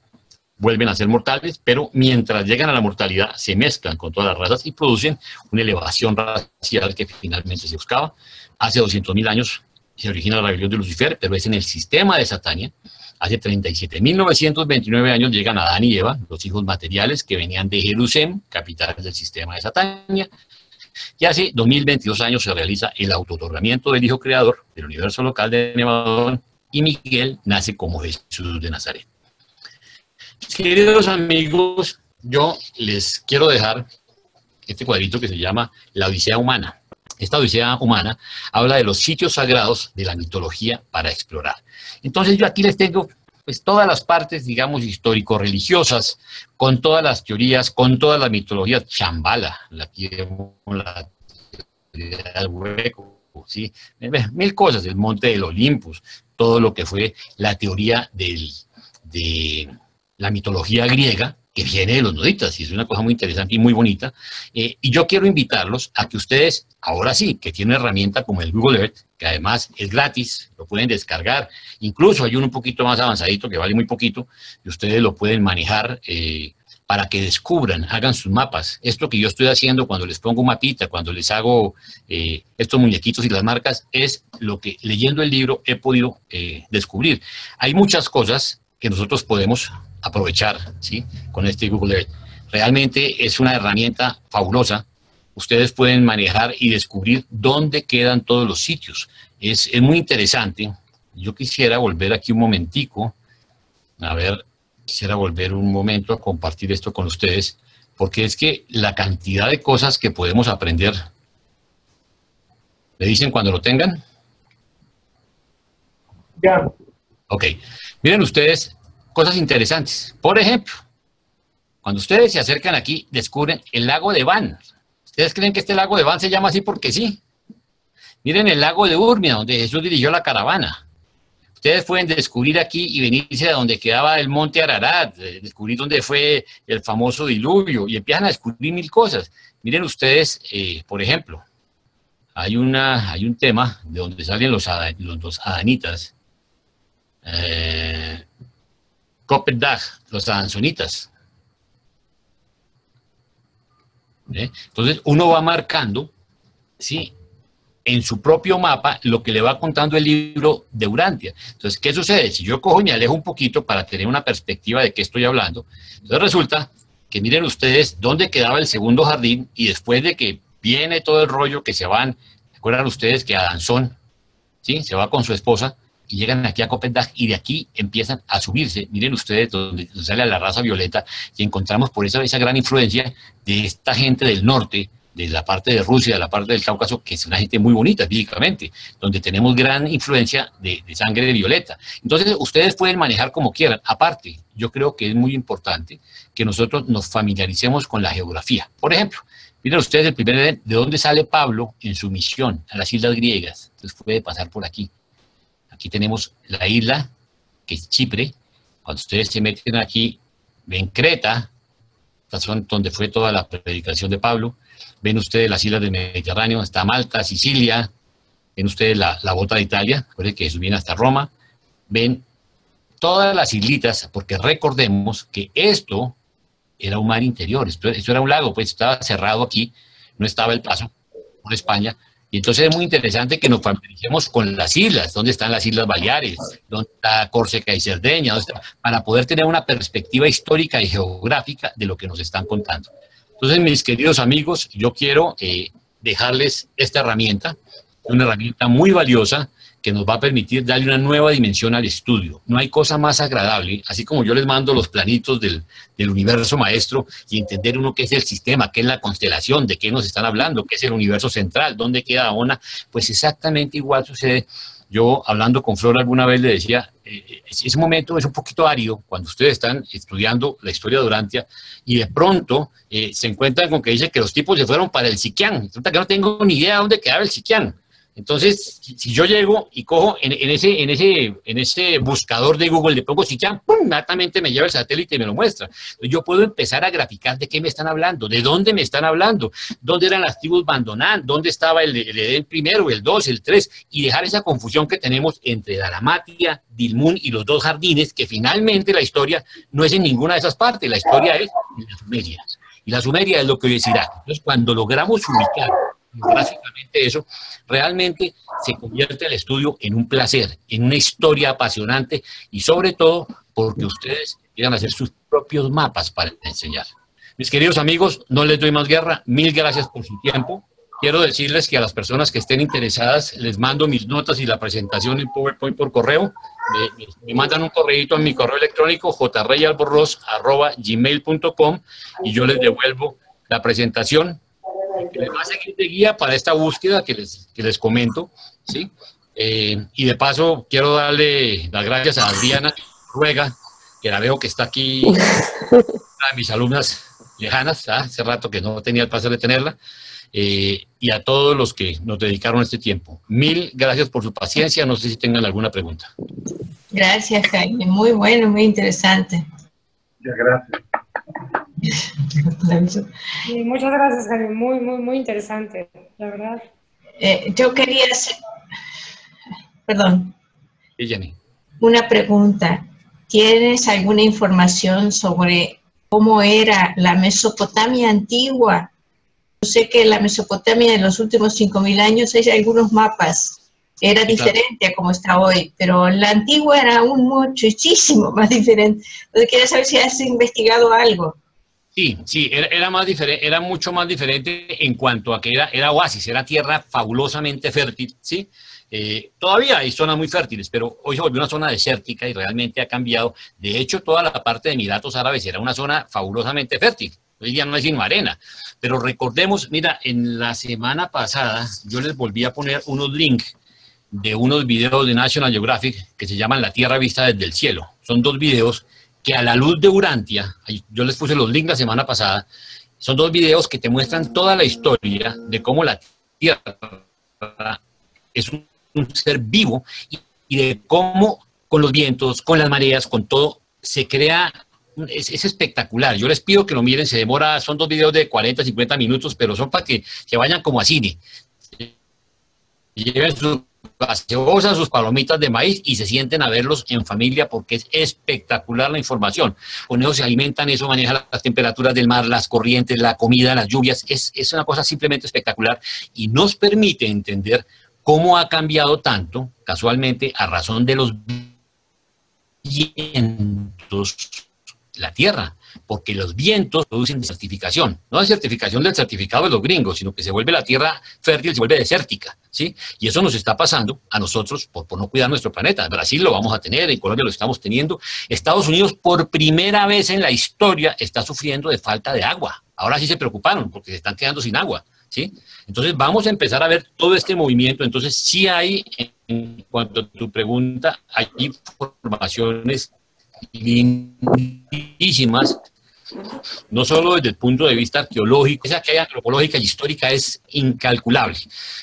vuelven a ser mortales, pero mientras llegan a la mortalidad se mezclan con todas las razas y producen una elevación racial que finalmente se buscaba. Hace 200.000 años se origina la rebelión de Lucifer, pero es en el sistema de Satania. Hace 37.929 años llegan Adán y Eva, los hijos materiales que venían de Jerusalén, capital del sistema de Satania. Y hace 2022 años se realiza el autootorgamiento del Hijo Creador del universo local de Nevadón y Miguel nace como Jesús de Nazaret. Queridos amigos, yo les quiero dejar este cuadrito que se llama La Odisea Humana. Esta Odisea Humana habla de los sitios sagrados de la mitología para explorar. Entonces yo aquí les tengo pues todas las partes, digamos, histórico-religiosas, con todas las teorías, con todas las mitologías, Shambhala, la teoría del hueco, ¿sí? Mil cosas, el monte del Olympus, todo lo que fue la teoría de la mitología griega, que viene de los noditas, y es una cosa muy interesante y muy bonita, y yo quiero invitarlos a que ustedes, ahora sí, que tienen una herramienta como el Google Earth, que además es gratis, lo pueden descargar, incluso hay uno un poquito más avanzadito, que vale muy poquito, y ustedes lo pueden manejar para que descubran, hagan sus mapas. Esto que yo estoy haciendo cuando les pongo un mapita, cuando les hago estos muñequitos y las marcas, es lo que leyendo el libro he podido descubrir. Hay muchas cosas que nosotros podemos aprovechar, ¿sí? Con este Google Earth. Realmente es una herramienta fabulosa. Ustedes pueden manejar y descubrir dónde quedan todos los sitios. Es muy interesante. Yo quisiera volver aquí un momentico. A ver, quisiera volver un momento a compartir esto con ustedes, porque es que la cantidad de cosas que podemos aprender. ¿Me dicen cuando lo tengan? Ya. Ok. Miren ustedes cosas interesantes. Por ejemplo, cuando ustedes se acercan aquí, descubren el lago de Van. ¿Ustedes creen que este lago de Van se llama así porque sí? Miren el lago de Urmia, donde Jesús dirigió la caravana. Ustedes pueden descubrir aquí y venirse a donde quedaba el monte Ararat, descubrir dónde fue el famoso diluvio, y empiezan a descubrir mil cosas. Miren ustedes, por ejemplo, hay un tema de donde salen los adanitas, Copendag, los adansonitas. Entonces uno va marcando, ¿sí?, en su propio mapa lo que le va contando el libro de Urantia. Entonces, ¿qué sucede? Si yo cojo y me alejo un poquito para tener una perspectiva de qué estoy hablando, entonces resulta que miren ustedes dónde quedaba el segundo jardín, y después de que viene todo el rollo que se van, ¿recuerdan ustedes que Adansón, ¿sí?, se va con su esposa y llegan aquí a Copenhague y de aquí empiezan a subirse? Miren ustedes donde sale la raza violeta, y encontramos por esa gran influencia de esta gente del norte, de la parte de Rusia, de la parte del Cáucaso, que es una gente muy bonita físicamente, donde tenemos gran influencia de sangre violeta. Entonces, ustedes pueden manejar como quieran. Aparte, yo creo que es muy importante que nosotros nos familiaricemos con la geografía. Por ejemplo, miren ustedes el primer de dónde sale Pablo en su misión a las islas griegas. Entonces puede pasar por aquí. Aquí tenemos la isla, que es Chipre. Cuando ustedes se meten aquí, ven Creta, estas son donde fue toda la predicación de Pablo. Ven ustedes las islas del Mediterráneo, está Malta, Sicilia, ven ustedes la bota de Italia, recuerden que eso viene hasta Roma, ven todas las islitas, porque recordemos que esto era un mar interior, esto era un lago, pues estaba cerrado aquí, no estaba el paso por España, y entonces es muy interesante que nos familiaricemos con las islas, dónde están las Islas Baleares, dónde está Córcega y Cerdeña, para poder tener una perspectiva histórica y geográfica de lo que nos están contando. Entonces, mis queridos amigos, yo quiero dejarles esta herramienta, una herramienta muy valiosa que nos va a permitir darle una nueva dimensión al estudio. No hay cosa más agradable, así como yo les mando los planitos del universo maestro y entender uno qué es el sistema, qué es la constelación, de qué nos están hablando, qué es el universo central, dónde queda Ona, pues exactamente igual sucede. Yo, hablando con Flor alguna vez, le decía, ese momento es un poquito árido cuando ustedes están estudiando la historia de Urantia y de pronto se encuentran con que dice que los tipos se fueron para el Siquián. Resulta que no tengo ni idea de dónde quedaba el Siquián. Entonces, si yo llego y cojo en ese buscador de Google, le pongo Sichán, ¡pum!, inmediatamente me lleva el satélite y me lo muestra. Yo puedo empezar a graficar de qué me están hablando, de dónde me están hablando, dónde eran las tribus Bandonán, dónde estaba el Edén primero, el 2, el 3, y dejar esa confusión que tenemos entre Dalmatia, Dilmun y los dos jardines, que finalmente la historia no es en ninguna de esas partes, la historia es en la Sumeria. Y la Sumeria es lo que hoy es Irak. Entonces, cuando logramos ubicar básicamente eso, realmente se convierte el estudio en un placer, en una historia apasionante y sobre todo porque ustedes empiezan a hacer sus propios mapas para enseñar. Mis queridos amigos, no les doy más guerra, mil gracias por su tiempo. Quiero decirles que a las personas que estén interesadas les mando mis notas y la presentación en PowerPoint por correo. Me mandan un correíto a mi correo electrónico jreyalbornoz@gmail.com y yo les devuelvo la presentación que les va a seguir de guía para esta búsqueda que les comento, ¿sí? Y de paso quiero darle las gracias a Adriana Ruega, que la veo que está aquí, una de mis alumnas lejanas, hace rato que no tenía el placer de tenerla, y a todos los que nos dedicaron este tiempo. Mil gracias por su paciencia, no sé si tengan alguna pregunta. Gracias, Jaime, muy bueno, muy interesante. Gracias. Sí, muchas gracias, Jaime. Muy interesante, la verdad. Yo quería hacer, perdón, Sí, Jenny. una pregunta. ¿Tienes alguna información sobre cómo era la Mesopotamia antigua? Yo sé que la Mesopotamia de los últimos 5.000 años hay algunos mapas. Era diferente a como está hoy, pero la antigua era aún muchísimo más diferente. Entonces, quería saber si has investigado algo. Sí, era más diferente, era mucho más diferente en cuanto a que era oasis, era tierra fabulosamente fértil, ¿sí? Todavía hay zonas muy fértiles, pero hoy se volvió una zona desértica y realmente ha cambiado. De hecho, toda la parte de Emiratos Árabes era una zona fabulosamente fértil. Hoy día no hay sino arena. Pero recordemos, mira, en la semana pasada yo les volví a poner unos links de unos videos de National Geographic que se llaman La Tierra Vista desde el Cielo. Son dos videos que a la luz de Urantia, yo les puse los links la semana pasada, son dos videos que te muestran toda la historia de cómo la Tierra es un ser vivo y de cómo con los vientos, con las mareas, con todo, se crea, es espectacular. Yo les pido que lo miren, se demora, son dos videos de 40, 50 minutos, pero son para que se vayan como a cine. Lleven sus gaseosas, sus palomitas de maíz y se sienten a verlos en familia porque es espectacular la información. Con eso se alimentan, eso maneja las temperaturas del mar, las corrientes, la comida, las lluvias. Es una cosa simplemente espectacular y nos permite entender cómo ha cambiado tanto, casualmente, a razón de los vientos, la Tierra, porque los vientos producen desertificación, no desertificación del certificado de los gringos, sino que se vuelve la tierra fértil, se vuelve desértica, ¿sí? Y eso nos está pasando a nosotros por no cuidar nuestro planeta. En Brasil lo vamos a tener, en Colombia lo estamos teniendo. Estados Unidos, por primera vez en la historia, está sufriendo de falta de agua. Ahora sí se preocuparon porque se están quedando sin agua, ¿sí? Entonces vamos a empezar a ver todo este movimiento. Entonces sí hay, en cuanto a tu pregunta, hay informaciones lindísimas, no solo desde el punto de vista arqueológico, esa que hay antropológica y histórica es incalculable.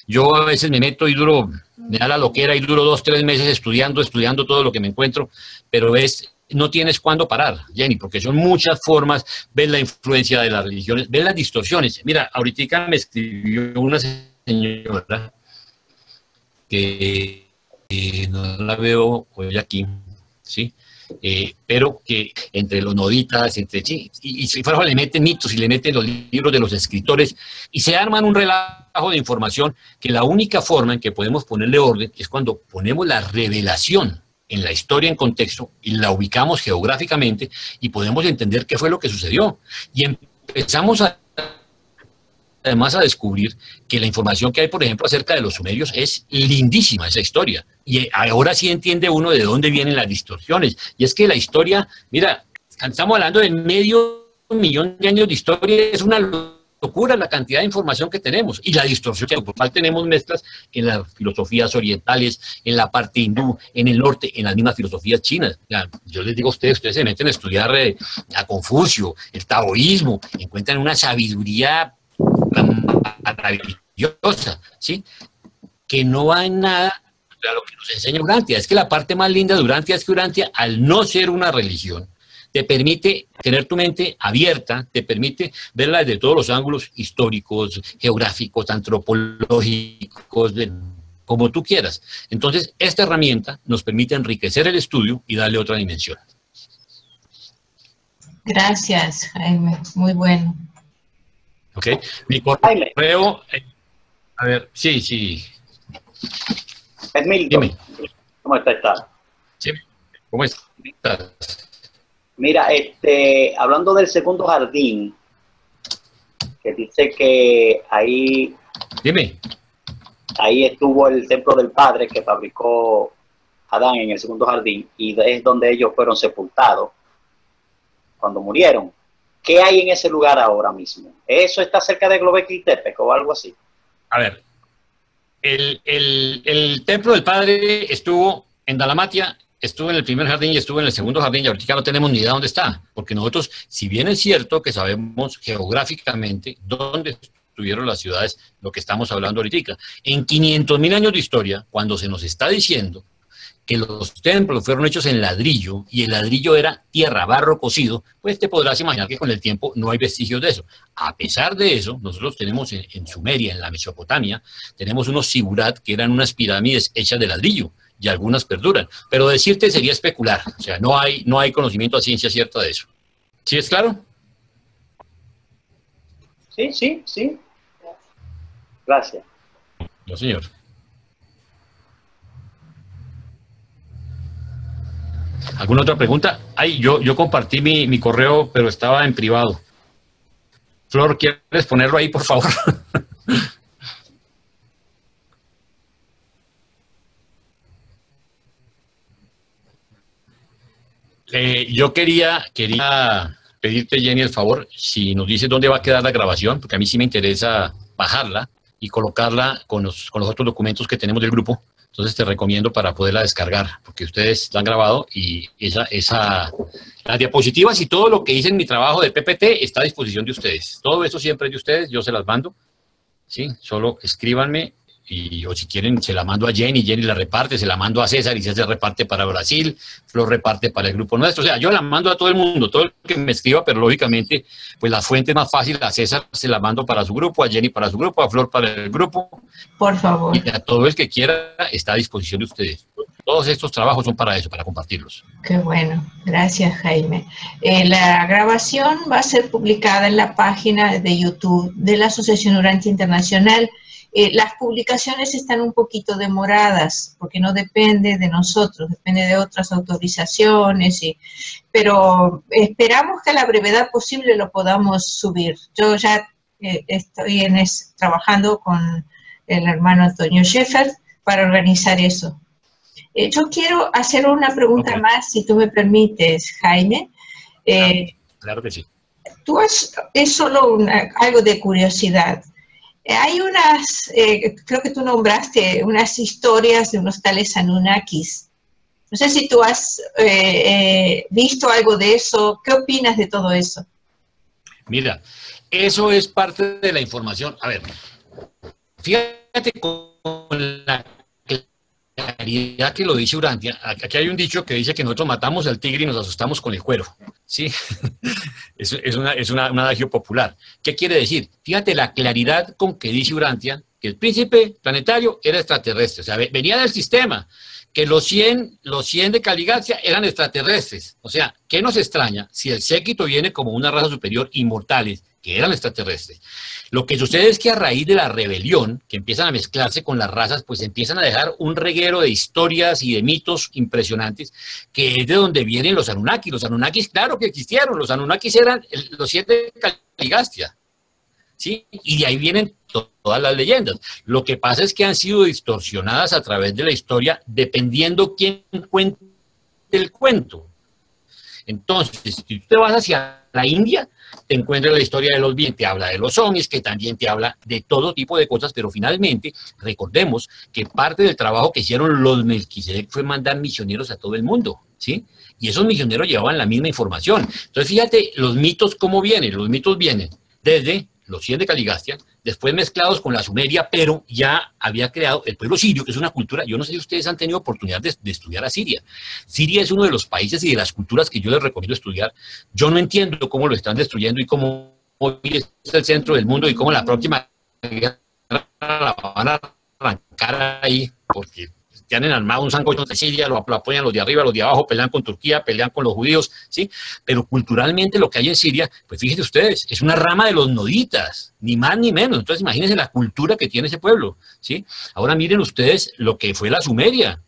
Yo a veces me meto y me da la loquera y duro 2, 3 meses estudiando todo lo que me encuentro, pero no tienes cuándo parar, Jenny, porque son muchas formas, ves la influencia de las religiones, ves las distorsiones. Mira, ahorita me escribió una señora que no la veo hoy aquí, ¿sí? Pero que entre los noditas, y si fuera le meten mitos y le meten los libros de los escritores y se arman un relajo de información que la única forma en que podemos ponerle orden es cuando ponemos la revelación en la historia en contexto y la ubicamos geográficamente y podemos entender qué fue lo que sucedió. Y empezamos además a descubrir que la información que hay, por ejemplo, acerca de los sumerios es lindísima, esa historia. Y ahora sí entiende uno de dónde vienen las distorsiones. Y es que la historia, mira, estamos hablando de 500.000 de años de historia, es una locura la cantidad de información que tenemos. Y la distorsión, que por cual tenemos mezclas en las filosofías orientales, en la parte hindú, en el norte, en las mismas filosofías chinas. Yo les digo a ustedes se meten a estudiar a Confucio, el taoísmo, encuentran una sabiduría maravillosa, ¿sí? que no va en nada a lo que nos enseña Urantia. Es que la parte más linda de Urantia es que Urantia, al no ser una religión, te permite tener tu mente abierta, te permite verla desde todos los ángulos históricos, geográficos, antropológicos, como tú quieras. Entonces, esta herramienta nos permite enriquecer el estudio y darle otra dimensión. Gracias, Jaime. Muy bueno. ¿Ok? Mi correo... A ver, sí. Edmilton, Dime. ¿cómo estás? Sí. ¿Cómo estás? Mira, hablando del segundo jardín, que dice que ahí Dime. estuvo el templo del Padre que fabricó Adán en el segundo jardín, y es donde ellos fueron sepultados cuando murieron. ¿Qué hay en ese lugar ahora mismo? ¿Eso está cerca de Göbekli Tepe o algo así? A ver, el templo del Padre estuvo en Dalmatia, estuvo en el primer jardín y estuvo en el segundo jardín, y ahorita no tenemos ni idea dónde está, porque nosotros, si bien es cierto que sabemos geográficamente dónde estuvieron las ciudades, lo que estamos hablando ahorita, en 500.000 años de historia, cuando se nos está diciendo que los templos fueron hechos en ladrillo, y el ladrillo era tierra, barro cocido, pues te podrás imaginar que con el tiempo no hay vestigios de eso. A pesar de eso, nosotros tenemos en Sumeria, en la Mesopotamia, tenemos unos sigurat que eran unas pirámides hechas de ladrillo, y algunas perduran. Pero decirte sería especular, o sea, no hay conocimiento a ciencia cierta de eso. ¿Sí es claro? Sí. Gracias. No, señor. ¿Alguna otra pregunta? Ay, yo compartí mi correo, pero estaba en privado. Flor, ¿quieres ponerlo ahí, por favor? Yo quería pedirte, Jenny, el favor, si nos dices dónde va a quedar la grabación, porque a mí sí me interesa bajarla y colocarla con los otros documentos que tenemos del grupo. Entonces te recomiendo para poderla descargar, porque ustedes la han grabado y las diapositivas y todo lo que hice en mi trabajo de PPT está a disposición de ustedes. Todo eso siempre es de ustedes, yo se las mando. ¿Sí? Solo escríbanme, o si quieren se la mando a Jenny la reparte, se la mando a César y César reparte para Brasil, Flor reparte para el grupo nuestro. O sea, yo la mando a todo el mundo, todo el que me escriba, pero lógicamente, pues la fuente más fácil, a César se la mando para su grupo, a Jenny para su grupo, a Flor para el grupo. Por favor. Y a todo el que quiera está a disposición de ustedes. Todos estos trabajos son para eso, para compartirlos. Qué bueno. Gracias, Jaime. La grabación va a ser publicada en la página de YouTube de la Asociación Urantia Internacional. Las publicaciones están un poquito demoradas, porque no depende de nosotros, depende de otras autorizaciones, pero esperamos que a la brevedad posible lo podamos subir. Yo ya estoy trabajando con el hermano Antonio Sheffer para organizar eso. Yo quiero hacer una pregunta más, si tú me permites, Jaime. Claro que sí. Es solo algo de curiosidad. Hay creo que tú nombraste unas historias de unos tales Anunnakis. No sé si tú has visto algo de eso. ¿Qué opinas de todo eso? Mira, eso es parte de la información. A ver, fíjate con la claridad que lo dice Urantia. Aquí hay un dicho que dice que nosotros matamos al tigre y nos asustamos con el cuero. ¿Sí? es un adagio popular. ¿Qué quiere decir? Fíjate la claridad con que dice Urantia que el príncipe planetario era extraterrestre, o sea, venía del sistema, que los 100 de Caligacia eran extraterrestres. O sea, ¿qué nos extraña si el séquito viene como una raza superior, inmortales, que eran extraterrestres? Lo que sucede es que a raíz de la rebelión, que empiezan a mezclarse con las razas, pues empiezan a dejar un reguero de historias y de mitos impresionantes, que es de donde vienen los Anunnakis. Los Anunnakis, claro que existieron, los Anunnakis eran los 7 de Caligastia, ¿sí? Y de ahí vienen todas las leyendas. Lo que pasa es que han sido distorsionadas a través de la historia, dependiendo quién cuente el cuento. Entonces, si tú te vas hacia la India, te encuentras la historia de los bien, te habla de los ovnis, que también te habla de todo tipo de cosas, pero finalmente, recordemos que parte del trabajo que hicieron los Melquisedec fue mandar misioneros a todo el mundo, ¿sí? Y esos misioneros llevaban la misma información. Entonces, fíjate, los mitos, ¿cómo vienen? Los mitos vienen desde los 100 de Caligastia, después mezclados con la Sumeria, pero ya había creado el pueblo sirio, que es una cultura, yo no sé si ustedes han tenido oportunidad de estudiar a Siria. Siria es uno de los países y de las culturas que yo les recomiendo estudiar. Yo no entiendo cómo lo están destruyendo y cómo hoy es el centro del mundo y cómo la próxima guerra la van a arrancar ahí, porque tienen armado un sancocho de Siria, lo apoyan los de arriba, los de abajo, pelean con Turquía, pelean con los judíos, ¿sí? Pero culturalmente lo que hay en Siria, pues fíjense ustedes, es una rama de los noditas, ni más ni menos. Entonces imagínense la cultura que tiene ese pueblo, ¿sí? Ahora miren ustedes lo que fue la Sumeria,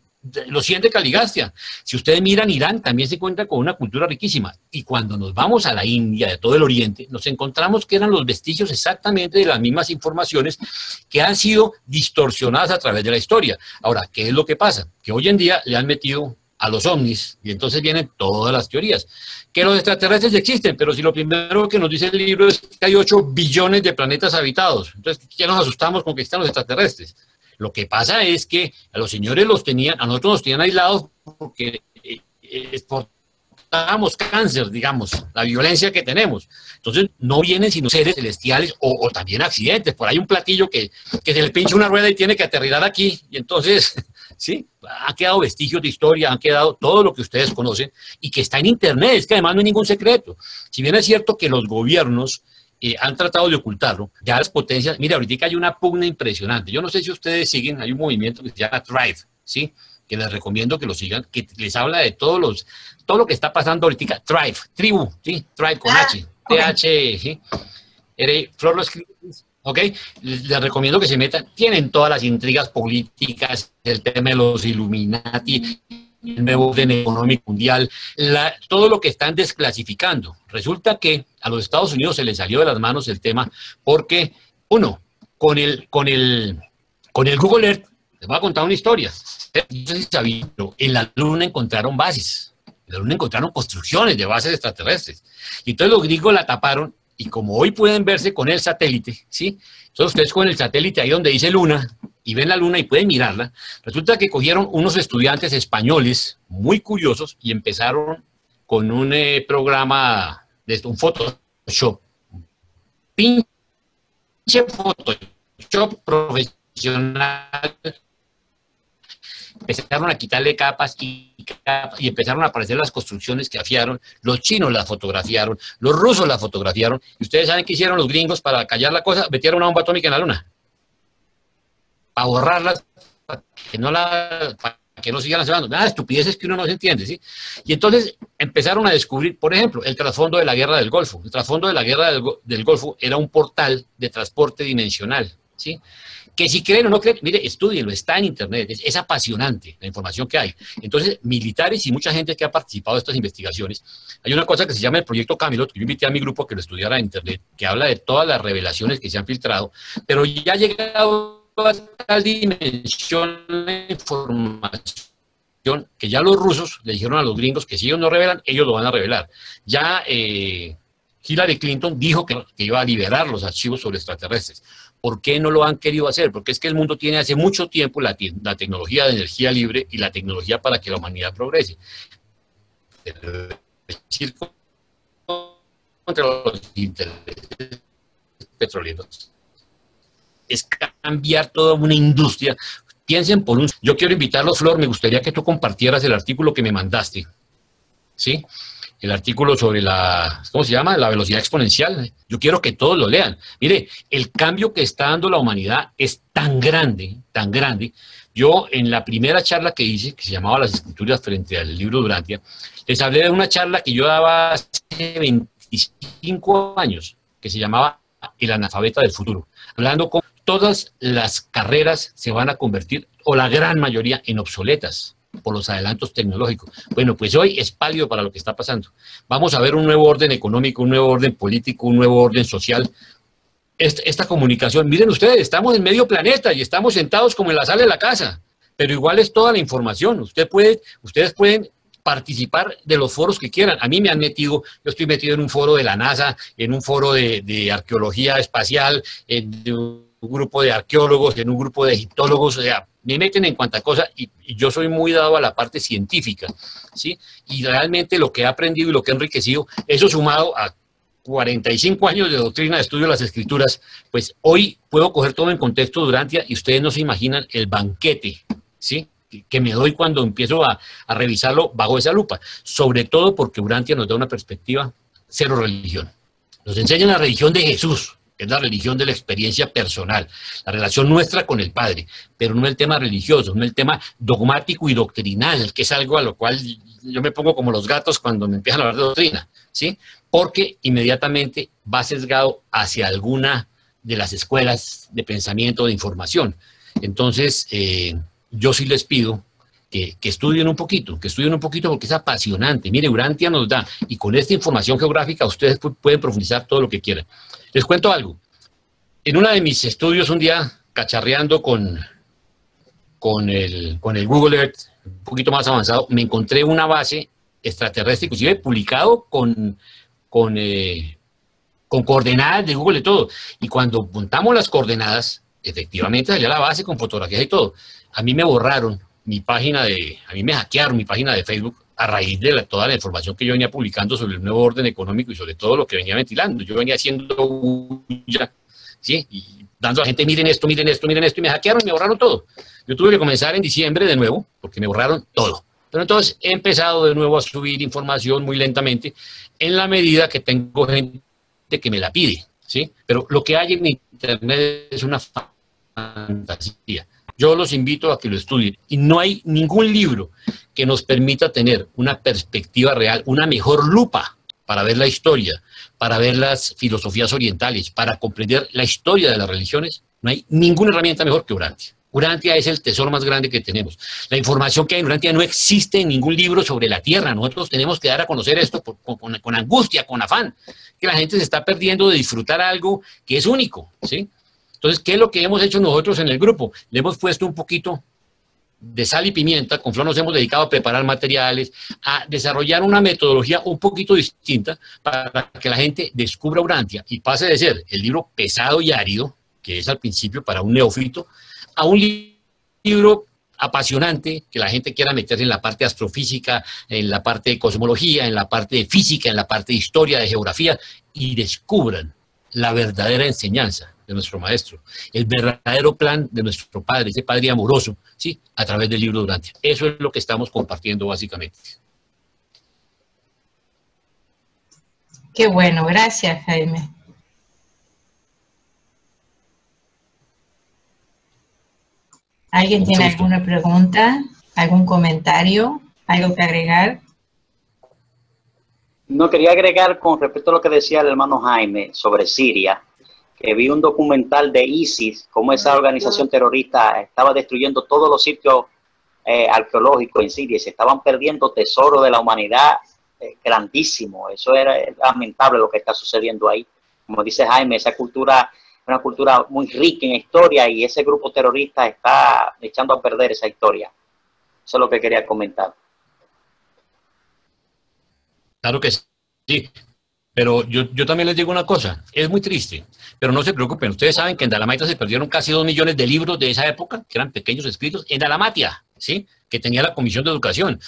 los 100 de Caligastia. Si ustedes miran Irán, también se cuenta con una cultura riquísima. Y cuando nos vamos a la India, de todo el Oriente, nos encontramos que eran los vestigios exactamente de las mismas informaciones que han sido distorsionadas a través de la historia. Ahora, ¿qué es lo que pasa? Que hoy en día le han metido a los ovnis y entonces vienen todas las teorías. Que los extraterrestres existen, pero si lo primero que nos dice el libro es que hay 8 billones de planetas habitados. Entonces, ¿qué nos asustamos con que existan los extraterrestres? Lo que pasa es que a los señores los tenían, a nosotros nos tenían aislados porque exportábamos cáncer, digamos, la violencia que tenemos. Entonces no vienen sino seres celestiales o también accidentes. Por ahí un platillo que se le pincha una rueda y tiene que aterrizar aquí. Y entonces, sí, han quedado vestigios de historia, han quedado todo lo que ustedes conocen y que está en Internet. Es que además no hay ningún secreto. Si bien es cierto que los gobiernos han tratado de ocultarlo, ya las potencias, mira, ahorita hay una pugna impresionante. Yo no sé si ustedes siguen, hay un movimiento que se llama Thrive, ¿sí? Que les recomiendo que lo sigan, que les habla de todo lo que está pasando ahorita. Thrive, tribu, ¿sí? Thrive con H, T-H, ¿sí? Flor lo escribe, ¿ok? Les recomiendo que se metan, tienen todas las intrigas políticas, el tema de los Illuminati, el nuevo orden económico mundial, todo lo que están desclasificando. Resulta que a los Estados Unidos se les salió de las manos el tema porque, uno, con el Google Earth, les voy a contar una historia. No sé si sabían, pero en la Luna encontraron bases, en la Luna encontraron construcciones de bases extraterrestres. Y entonces los gringos la taparon y como hoy pueden verse con el satélite, ¿sí? Entonces ustedes con el satélite ahí donde dice Luna, y ven la Luna y pueden mirarla, resulta que cogieron unos estudiantes españoles muy curiosos y empezaron con un programa, un Photoshop, pinche Photoshop profesional, empezaron a quitarle capas y empezaron a aparecer las construcciones que afiaron, los chinos las fotografiaron, los rusos las fotografiaron, y ustedes saben qué hicieron los gringos para callar la cosa, metieron una bomba atómica en la Luna. Para borrarlas, para que no sigan lanzando. Nada, estupideces que uno no se entiende, ¿sí? Y entonces empezaron a descubrir, por ejemplo, el trasfondo de la guerra del Golfo. El trasfondo de la guerra del Golfo era un portal de transporte dimensional, ¿sí? Que si creen o no creen, mire, estudienlo, está en Internet, es apasionante la información que hay. Entonces, militares y mucha gente que ha participado de estas investigaciones, hay una cosa que se llama el Proyecto Camelot, que yo invité a mi grupo a que lo estudiara en Internet, que habla de todas las revelaciones que se han filtrado, pero ya ha llegado a tal dimensión la información que ya los rusos le dijeron a los gringos que si ellos no revelan, ellos lo van a revelar. Ya Hillary Clinton dijo que iba a liberar los archivos sobre extraterrestres. ¿Por qué no lo han querido hacer? Porque es que el mundo tiene hace mucho tiempo la tecnología de energía libre y la tecnología para que la humanidad progrese. Decir contra los intereses petroleros es cambiar toda una industria. Piensen por un... Yo quiero invitarlos, Flor, me gustaría que tú compartieras el artículo que me mandaste, ¿sí? El artículo sobre ¿cómo se llama? La velocidad exponencial. Yo quiero que todos lo lean. Mire, el cambio que está dando la humanidad es tan grande, tan grande. Yo, en la primera charla que hice, que se llamaba Las Escrituras frente al libro Durantia, les hablé de una charla que yo daba hace 25 años, que se llamaba El analfabeta del futuro, hablando con todas las carreras se van a convertir, o la gran mayoría, en obsoletas por los adelantos tecnológicos. Bueno, pues hoy es pálido para lo que está pasando. Vamos a ver un nuevo orden económico, un nuevo orden político, un nuevo orden social. Esta comunicación, miren ustedes, estamos en medio planeta y estamos sentados como en la sala de la casa, pero igual es toda la información. Ustedes pueden participar de los foros que quieran. A mí me han metido, yo estoy metido en un foro de la NASA, en un foro de arqueología espacial, en un grupo de arqueólogos, en un grupo de egiptólogos, o sea, me meten en cuanta cosa y yo soy muy dado a la parte científica, ¿sí? Y realmente lo que he aprendido y lo que he enriquecido, eso sumado a 45 años de doctrina de estudio de las escrituras, pues hoy puedo coger todo en contexto de Urantia y ustedes no se imaginan el banquete, ¿sí?, que me doy cuando empiezo a revisarlo bajo esa lupa, sobre todo porque Urantia nos da una perspectiva cero religión. Nos enseña la religión de Jesús, que es la religión de la experiencia personal, la relación nuestra con el Padre, pero no el tema religioso, no el tema dogmático y doctrinal, que es algo a lo cual yo me pongo como los gatos cuando me empiezan a hablar de doctrina, ¿sí? Porque inmediatamente va sesgado hacia alguna de las escuelas de pensamiento, de información. Entonces, yo sí les pido que estudien un poquito, porque es apasionante. Mire, Urantia nos da, y con esta información geográfica ustedes pueden profundizar todo lo que quieran. Les cuento algo. En uno de mis estudios, un día, cacharreando con el Google Earth, un poquito más avanzado, me encontré una base extraterrestre, inclusive publicado con coordenadas de Google y todo. Y cuando montamos las coordenadas, efectivamente salía la base con fotografías y todo. A mí me borraron a mí me hackearon mi página de Facebook a raíz de toda la información que yo venía publicando sobre el nuevo orden económico y sobre todo lo que venía ventilando. Yo venía haciendo bulla, ¿sí?, y dando a la gente, miren esto, miren esto, miren esto, y me hackearon y me borraron todo. Yo tuve que comenzar en diciembre de nuevo, porque me borraron todo. Pero entonces he empezado de nuevo a subir información muy lentamente, en la medida que tengo gente que me la pide, ¿sí? Pero lo que hay en Internet es una fantasía. Yo los invito a que lo estudien. Y no hay ningún libro que nos permita tener una perspectiva real, una mejor lupa para ver la historia, para ver las filosofías orientales, para comprender la historia de las religiones. No hay ninguna herramienta mejor que Urantia. Urantia es el tesoro más grande que tenemos. La información que hay en Urantia no existe en ningún libro sobre la Tierra. Nosotros tenemos que dar a conocer esto con angustia, con afán, que la gente se está perdiendo de disfrutar algo que es único, ¿sí? Entonces, ¿qué es lo que hemos hecho nosotros en el grupo? Le hemos puesto un poquito de sal y pimienta, con Flor nos hemos dedicado a preparar materiales, a desarrollar una metodología un poquito distinta para que la gente descubra Urantia y pase de ser el libro pesado y árido, que es al principio para un neófito, a un libro apasionante, que la gente quiera meterse en la parte astrofísica, en la parte de cosmología, en la parte de física, en la parte de historia, de geografía, y descubran la verdadera enseñanza de nuestro maestro, el verdadero plan de nuestro Padre, ese Padre amoroso, ¿sí?, a través del libro de Urantia. Eso es lo que estamos compartiendo básicamente. Qué bueno, gracias, Jaime. ¿Alguien tiene alguna pregunta, algún comentario, algo que agregar? No, quería agregar con respecto a lo que decía el hermano Jaime sobre Siria, que vi un documental de ISIS, cómo esa organización terrorista estaba destruyendo todos los sitios arqueológicos en Siria, y se estaban perdiendo tesoros de la humanidad grandísimo. Eso era lamentable lo que está sucediendo ahí. Como dice Jaime, esa cultura es una cultura muy rica en historia, y ese grupo terrorista está echando a perder esa historia. Eso es lo que quería comentar. Claro que sí, pero yo también les digo una cosa, es muy triste, pero no se preocupen, ustedes saben que en Dalamatia se perdieron casi 2 millones de libros de esa época, que eran pequeños escritos, en Dalamatia, ¿sí?, que tenía la Comisión de Educación.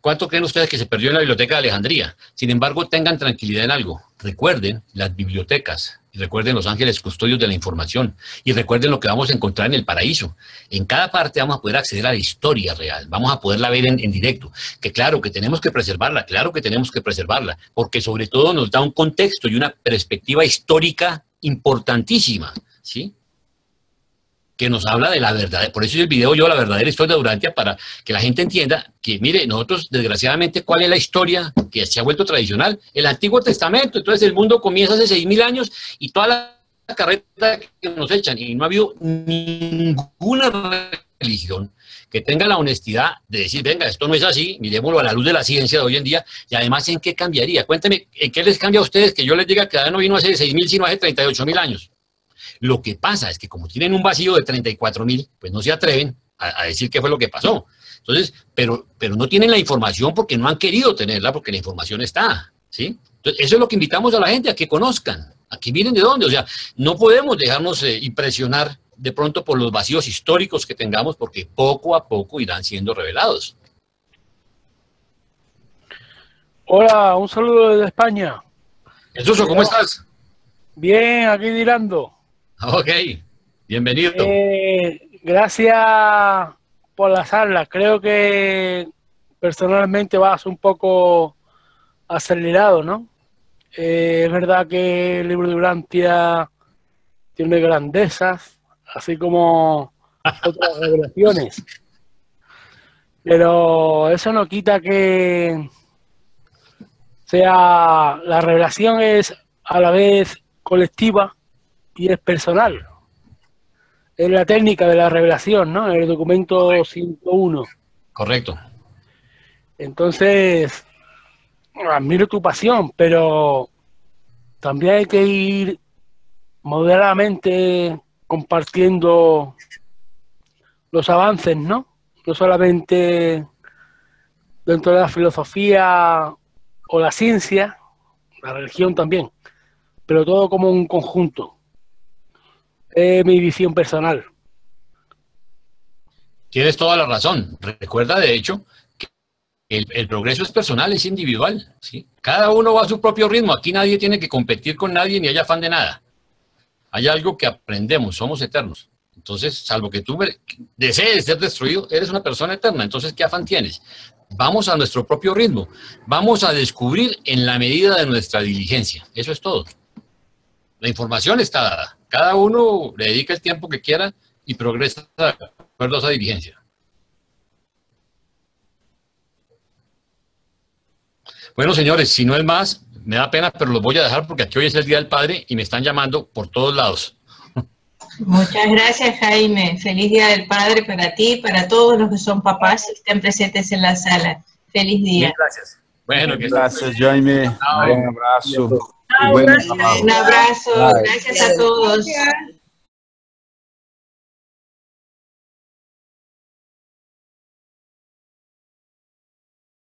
¿Cuánto creen ustedes que se perdió en la Biblioteca de Alejandría? Sin embargo, tengan tranquilidad en algo, recuerden las bibliotecas, y recuerden los ángeles custodios de la información, y recuerden lo que vamos a encontrar en el paraíso. En cada parte vamos a poder acceder a la historia real, vamos a poderla ver en directo, que claro que tenemos que preservarla, porque sobre todo nos da un contexto y una perspectiva histórica importantísima, ¿sí?, que nos habla de la verdad. Por eso es el video yo, la verdadera historia de Urantia, para que la gente entienda que, mire, nosotros, desgraciadamente, ¿cuál es la historia que se ha vuelto tradicional? El Antiguo Testamento. Entonces el mundo comienza hace 6.000 años y toda la carreta que nos echan, y no ha habido ninguna religión que tenga la honestidad de decir, venga, esto no es así, miremoslo a la luz de la ciencia de hoy en día, y además, ¿en qué cambiaría? Cuénteme, ¿en qué les cambia a ustedes que yo les diga que Adán no vino hace 6.000, sino hace 38.000 años? Lo que pasa es que como tienen un vacío de 34.000, pues no se atreven a decir qué fue lo que pasó. Entonces, pero no tienen la información porque no han querido tenerla, porque la información está, ¿sí? Entonces, eso es lo que invitamos a la gente, a que conozcan, a que miren de dónde. O sea, no podemos dejarnos impresionar de pronto por los vacíos históricos que tengamos, porque poco a poco irán siendo revelados. Hola, un saludo desde España. Jesús, ¿cómo estás? Bien, aquí tirando. Ok, bienvenido. Gracias por la charla. Creo que personalmente vas un poco acelerado, ¿no? Es verdad que el libro de Urantia tiene grandezas, así como otras revelaciones. Pero eso no quita que sea, la revelación es a la vez colectiva y es personal. Es la técnica de la revelación, ¿no? El documento 101. Correcto. Entonces, admiro tu pasión, pero también hay que ir moderadamente compartiendo los avances, ¿no? No solamente dentro de la filosofía o la ciencia, la religión también, pero todo como un conjunto. Es mi visión personal. Tienes toda la razón. Recuerda, de hecho, que el progreso es personal, es individual, ¿sí? Cada uno va a su propio ritmo. Aquí nadie tiene que competir con nadie ni hay afán de nada. Hay algo que aprendemos, somos eternos. Entonces, salvo que tú desees ser destruido, eres una persona eterna. Entonces, ¿qué afán tienes? Vamos a nuestro propio ritmo. Vamos a descubrir en la medida de nuestra diligencia. Eso es todo. La información está dada. Cada uno le dedica el tiempo que quiera y progresa de acuerdo a esa diligencia. Bueno, señores, si no es más, me da pena, pero los voy a dejar porque aquí hoy es el Día del Padre y me están llamando por todos lados. Muchas gracias, Jaime. Feliz Día del Padre para ti y para todos los que son papás y estén presentes en la sala. Feliz día. Muchas gracias. Bueno, Gracias, Jaime. Un abrazo. Un abrazo. Gracias a todos.